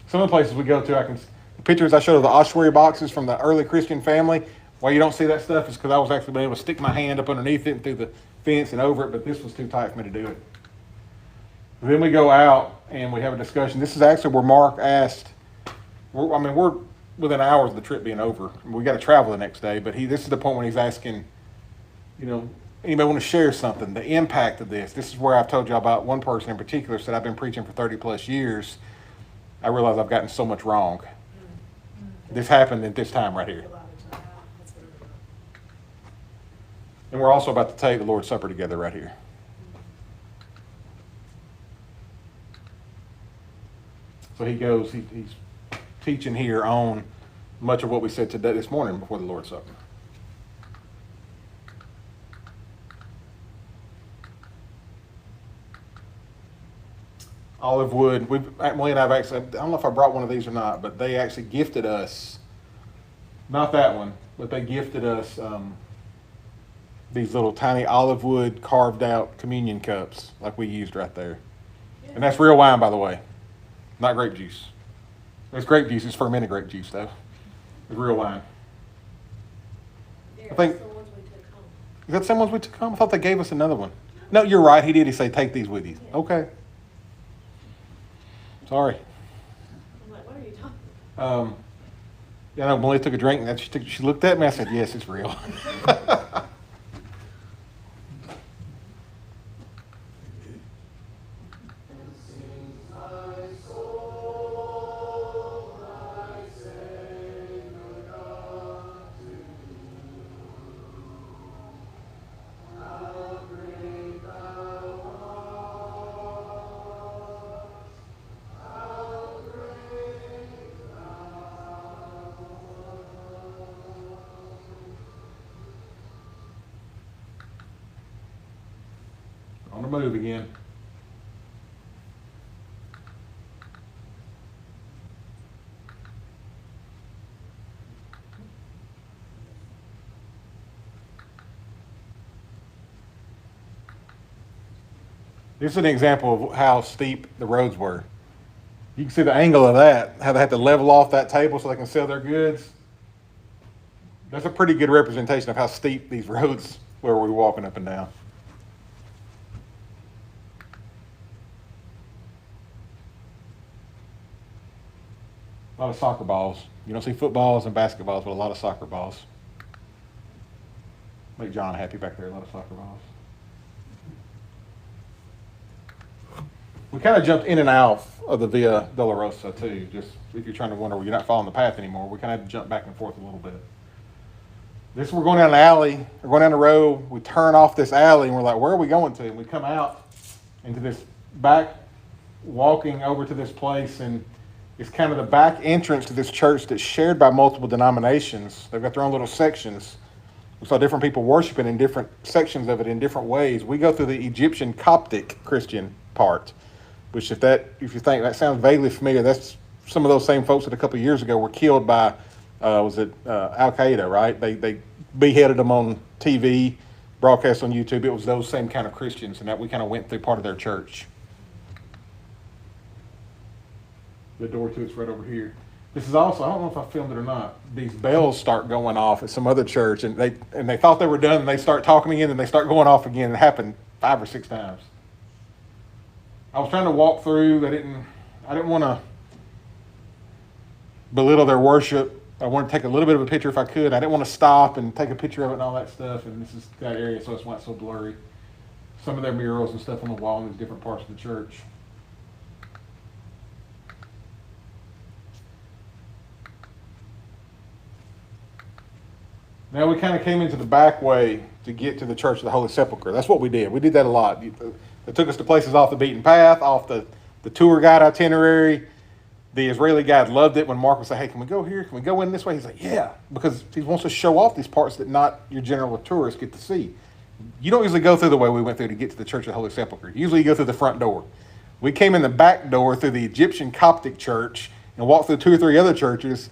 Some of the places we go to, the pictures I showed of the ossuary boxes from the early Christian family, why you don't see that stuff is because I was actually able to stick my hand up underneath it and through the fence and over it, but this was too tight for me to do it. Then we go out and we have a discussion. This is actually where Mark asked, we're within hours of the trip being over. We got to travel the next day, but this is the point when he's asking, anybody want to share something, the impact of this. This is where I've told you about one person in particular said, I've been preaching for 30 plus years. I realize I've gotten so much wrong. This happened at this time right here. And we're also about to take the Lord's Supper together right here. So he goes, he's teaching here on much of what we said today, this morning before the Lord's Supper. Olive wood. Emily and I've actually, I don't know if I brought one of these or not, but they actually gifted us, not that one, but they gifted us these little tiny olive wood carved out communion cups like we used right there. And that's real wine, by the way, not grape juice. It's grape juice. It's fermented grape juice, though. It's real wine. I think, That's the ones we took home. is that the same ones we took home? I thought they gave us another one. No, you're right. He did. He said, take these with you. Yeah. Okay. Sorry. I'm like, what are you talking about? Yeah, no, Melissa took a drink and she looked at me. I said, yes, it's real. On the move again. This is an example of how steep the roads were. You can see the angle of that, how they had to level off that table so they can sell their goods. That's a pretty good representation of how steep these roads were we were walking up and down. A lot of soccer balls. You don't see footballs and basketballs, but a lot of soccer balls. Make John happy back there, a lot of soccer balls. We kind of jumped in and out of the Via Dolorosa too, just if you're trying to wonder, well, you're not following the path anymore. We kind of had to jump back and forth a little bit. We're going down an alley, we're going down the road, we turn off this alley and we're like, where are we going to? And we come out into this back, walking over to this place, and it's kind of the back entrance to this church that's shared by multiple denominations. They've got their own little sections. We saw different people worshiping in different sections of it in different ways. We go through the Egyptian Coptic Christian part, which if you think that sounds vaguely familiar, that's some of those same folks that a couple of years ago were killed by, Al Qaeda, right? They beheaded them on TV, broadcast on YouTube. It was those same kind of Christians, and that we kind of went through part of their church. The door to it's right over here. This is also, I don't know if I filmed it or not, these bells start going off at some other church, and they thought they were done, and they start talking again, and they start going off again. It happened 5 or 6 times. I was trying to walk through. I didn't want to belittle their worship. I wanted to take a little bit of a picture if I could. I didn't want to stop and take a picture of it and all that stuff, and this is that area, so it's why it's so blurry. Some of their murals and stuff on the wall in these different parts of the church. Now we kind of came into the back way to get to the Church of the Holy Sepulchre. That's what we did. We did that a lot. They took us to places off the beaten path, off the tour guide itinerary. The Israeli guide loved it when Mark would say, hey, can we go here? Can we go in this way? He's like, yeah, because he wants to show off these parts that not your general tourists get to see. You don't usually go through the way we went through to get to the Church of the Holy Sepulchre. Usually you go through the front door. We came in the back door through the Egyptian Coptic church and walked through 2 or 3 other churches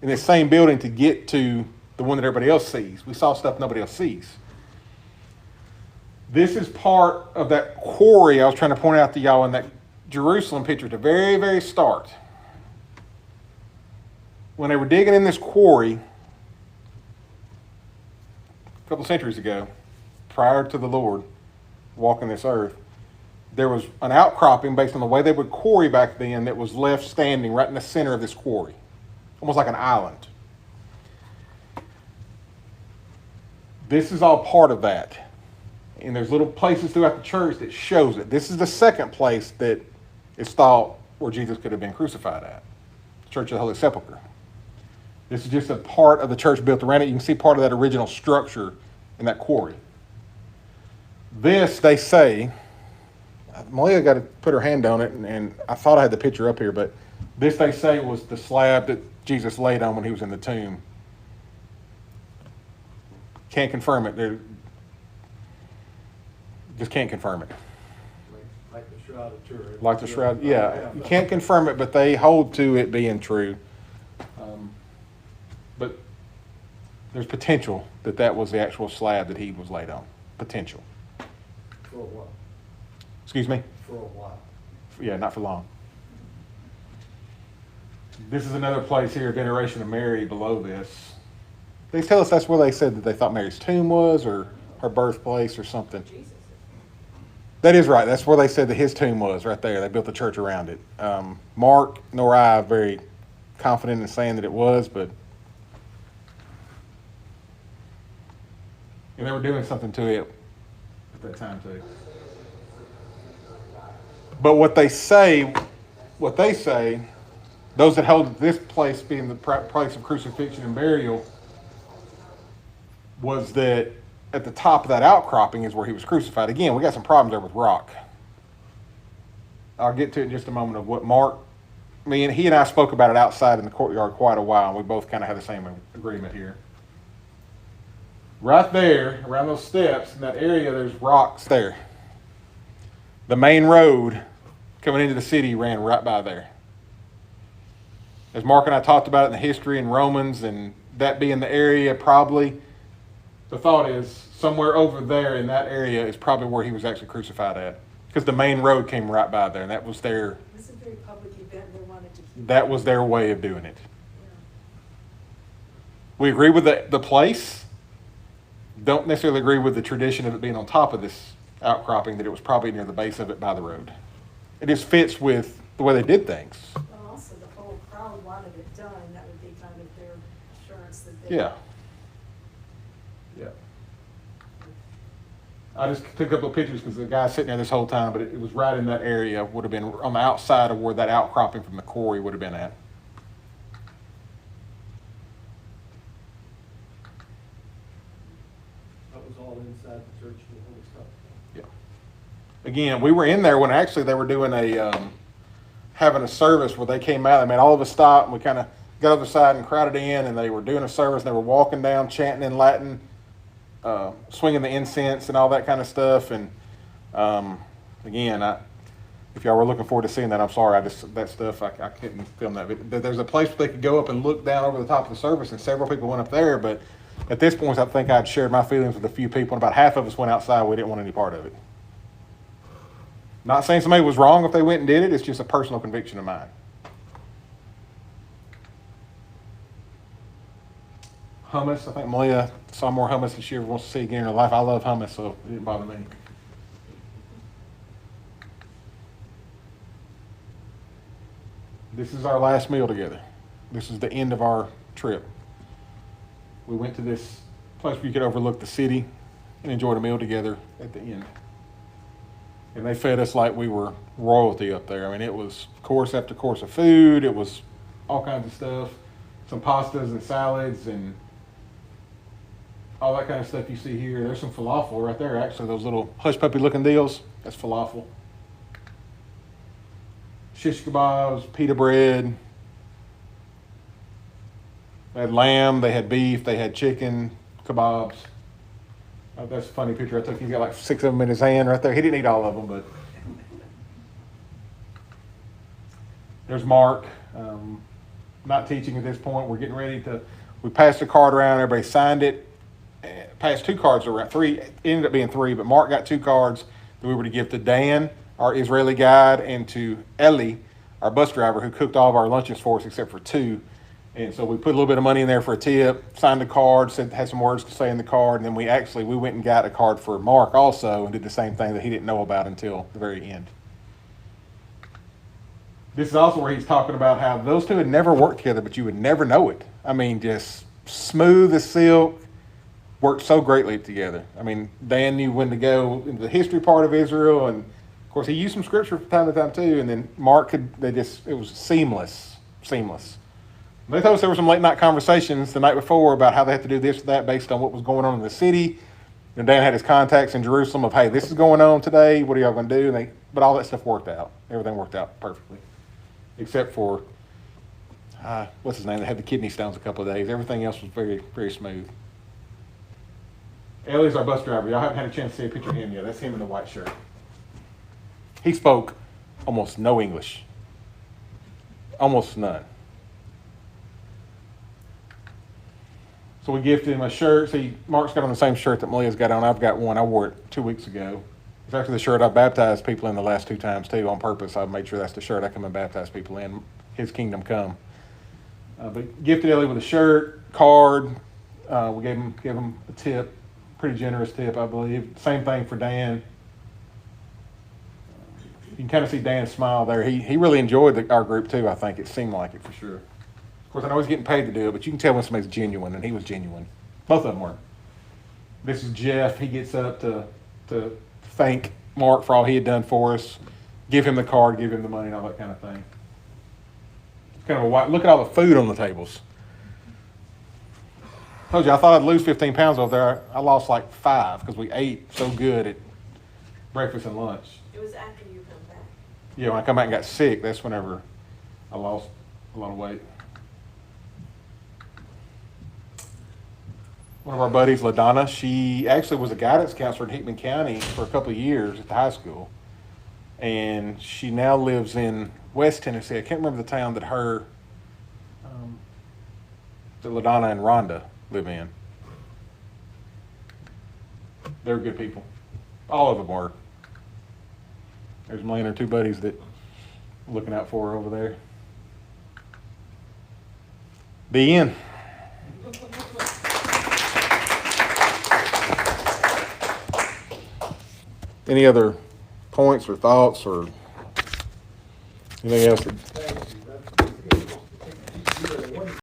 in this same building to get to the one that everybody else sees. We saw stuff nobody else sees. This is part of that quarry I was trying to point out to y'all in that Jerusalem picture at the very, very start. When they were digging in this quarry a couple centuries ago, prior to the Lord walking this earth, there was an outcropping based on the way they would quarry back then that was left standing right in the center of this quarry, almost like an island. This is all part of that. And there's little places throughout the church that shows it. This is the second place that is thought where Jesus could have been crucified at, the Church of the Holy Sepulchre. This is just a part of the church built around it. You can see part of that original structure in that quarry. This, they say, Malia got to put her hand on it, and I thought I had the picture up here, but this, they say, was the slab that Jesus laid on when he was in the tomb. Can't confirm it. Just can't confirm it. Like the Shroud of Turin. Like the Shroud, yeah. You can't confirm it, but they hold to it being true. But there's potential that was the actual slab that he was laid on. Potential. For a while. Excuse me? For a while. Yeah, not for long. This is another place here, Veneration of Mary, below this. They tell us that's where they said that they thought Mary's tomb was, or her birthplace, or something. Jesus. That is right. That's where they said that his tomb was, right there. They built a church around it. Mark nor I are very confident in saying that it was, but... And they were doing something to it at that time, too. But what they say, those that hold this place being the place of crucifixion and burial, was that at the top of that outcropping is where he was crucified. Again, we got some problems there with rock. I'll get to it in just a moment of what he and I spoke about it outside in the courtyard quite a while, and we both kind of had the same agreement here. Right there, around those steps, in that area, there's rocks there. The main road coming into the city ran right by there. As Mark and I talked about it in the history in Romans, and that being the area probably, the thought is somewhere over there in that area is probably where he was actually crucified at. Because the main road came right by there, and that was their... It's a very public event, they wanted to keep. That was their way of doing it. We agree with the place. Don't necessarily agree with the tradition of it being on top of this outcropping, that it was probably near the base of it by the road. It just fits with the way they did things. Well, also, the whole crowd wanted it done, that would be kind of their assurance that they. Yeah. Yeah. I just took a couple of pictures because the guy's sitting there this whole time, but it was right in that area, would have been on the outside of where that outcropping from the quarry would have been at. inside the church and all this stuff. Again, we were in there when actually they were doing having a service where they came out. They made all of us stop, and we kind of got over the side and crowded in, and they were doing a service, and they were walking down, chanting in Latin, swinging the incense and all that kind of stuff. And again, if y'all were looking forward to seeing that, I'm sorry, that stuff, I couldn't film that. But there's a place where they could go up and look down over the top of the service, and several people went up there. But at this point, I think I'd shared my feelings with a few people, and about half of us went outside. We didn't want any part of it. Not saying somebody was wrong if they went and did it. It's just a personal conviction of mine. Hummus. I think Malia saw more hummus than she ever wants to see again in her life. I love hummus, so it didn't bother me. This is our last meal together. This is the end of our trip. We went to this place where you could overlook the city and enjoyed a meal together at the end. And they fed us like we were royalty up there. I mean, it was course after course of food. It was all kinds of stuff. Some pastas and salads and all that kind of stuff you see here. There's some falafel right there, actually. Those little hush puppy looking deals. That's falafel. Shish kebabs, pita bread. They had lamb, they had beef, they had chicken, kebabs. That's a funny picture I took. He's got like 6 of them in his hand right there. He didn't eat all of them, but there's Mark. Not teaching at this point. We're getting ready to. We passed the card around. Everybody signed it. Passed 2 cards around. 3. It ended up being 3, but Mark got 2 cards that we were to give to Dan, our Israeli guide, and to Eli, our bus driver, who cooked all of our lunches for us except for 2. And so we put a little bit of money in there for a tip, signed the card, had some words to say in the card, and then we went and got a card for Mark also and did the same thing that he didn't know about until the very end. This is also where he's talking about how those 2 had never worked together, but you would never know it. I mean, just smooth as silk, worked so greatly together. I mean, Dan knew when to go into the history part of Israel, and of course he used some scripture from time to time too, and then Mark it was seamless. They told us there were some late night conversations the night before about how they had to do this or that based on what was going on in the city. And Dan had his contacts in Jerusalem of, hey, this is going on today. What are y'all going to do? But all that stuff worked out. Everything worked out perfectly. Except for, what's his name? They had the kidney stones a couple of days. Everything else was very, very smooth. Ellie's our bus driver. Y'all haven't had a chance to see a picture of him yet. That's him in the white shirt. He spoke almost no English. Almost none. So we gifted him a shirt. See, Mark's got on the same shirt that Malia's got on. I've got one. I wore it 2 weeks ago. It's actually the shirt I baptized people in the last 2 times too, on purpose. I made sure that's the shirt I come and baptize people in. His kingdom come. But gifted Ellie with a shirt, card. We gave him a tip, pretty generous tip, I believe. Same thing for Dan. You can kind of see Dan's smile there. He really enjoyed our group too. I think it seemed like it for sure. Of course, I know he's getting paid to do it, but you can tell when somebody's genuine, and he was genuine. Both of them were. This is Jeff. He gets up to thank Mark for all he had done for us, give him the card, give him the money, and all that kind of thing. It's kind of a white. Look at all the food on the tables. I told you, I thought I'd lose 15 pounds over there. I lost like 5 because we ate so good at breakfast and lunch. It was after you come back. Yeah, when I come back and got sick, that's whenever I lost a lot of weight. One of our buddies, LaDonna, she actually was a guidance counselor in Hickman County for a couple of years at the high school. And she now lives in West Tennessee. I can't remember the town that that LaDonna and Rhonda live in. They're good people. All of them were. There's me and her 2 buddies that are looking out for her over there. The end. Any other points or thoughts or anything else?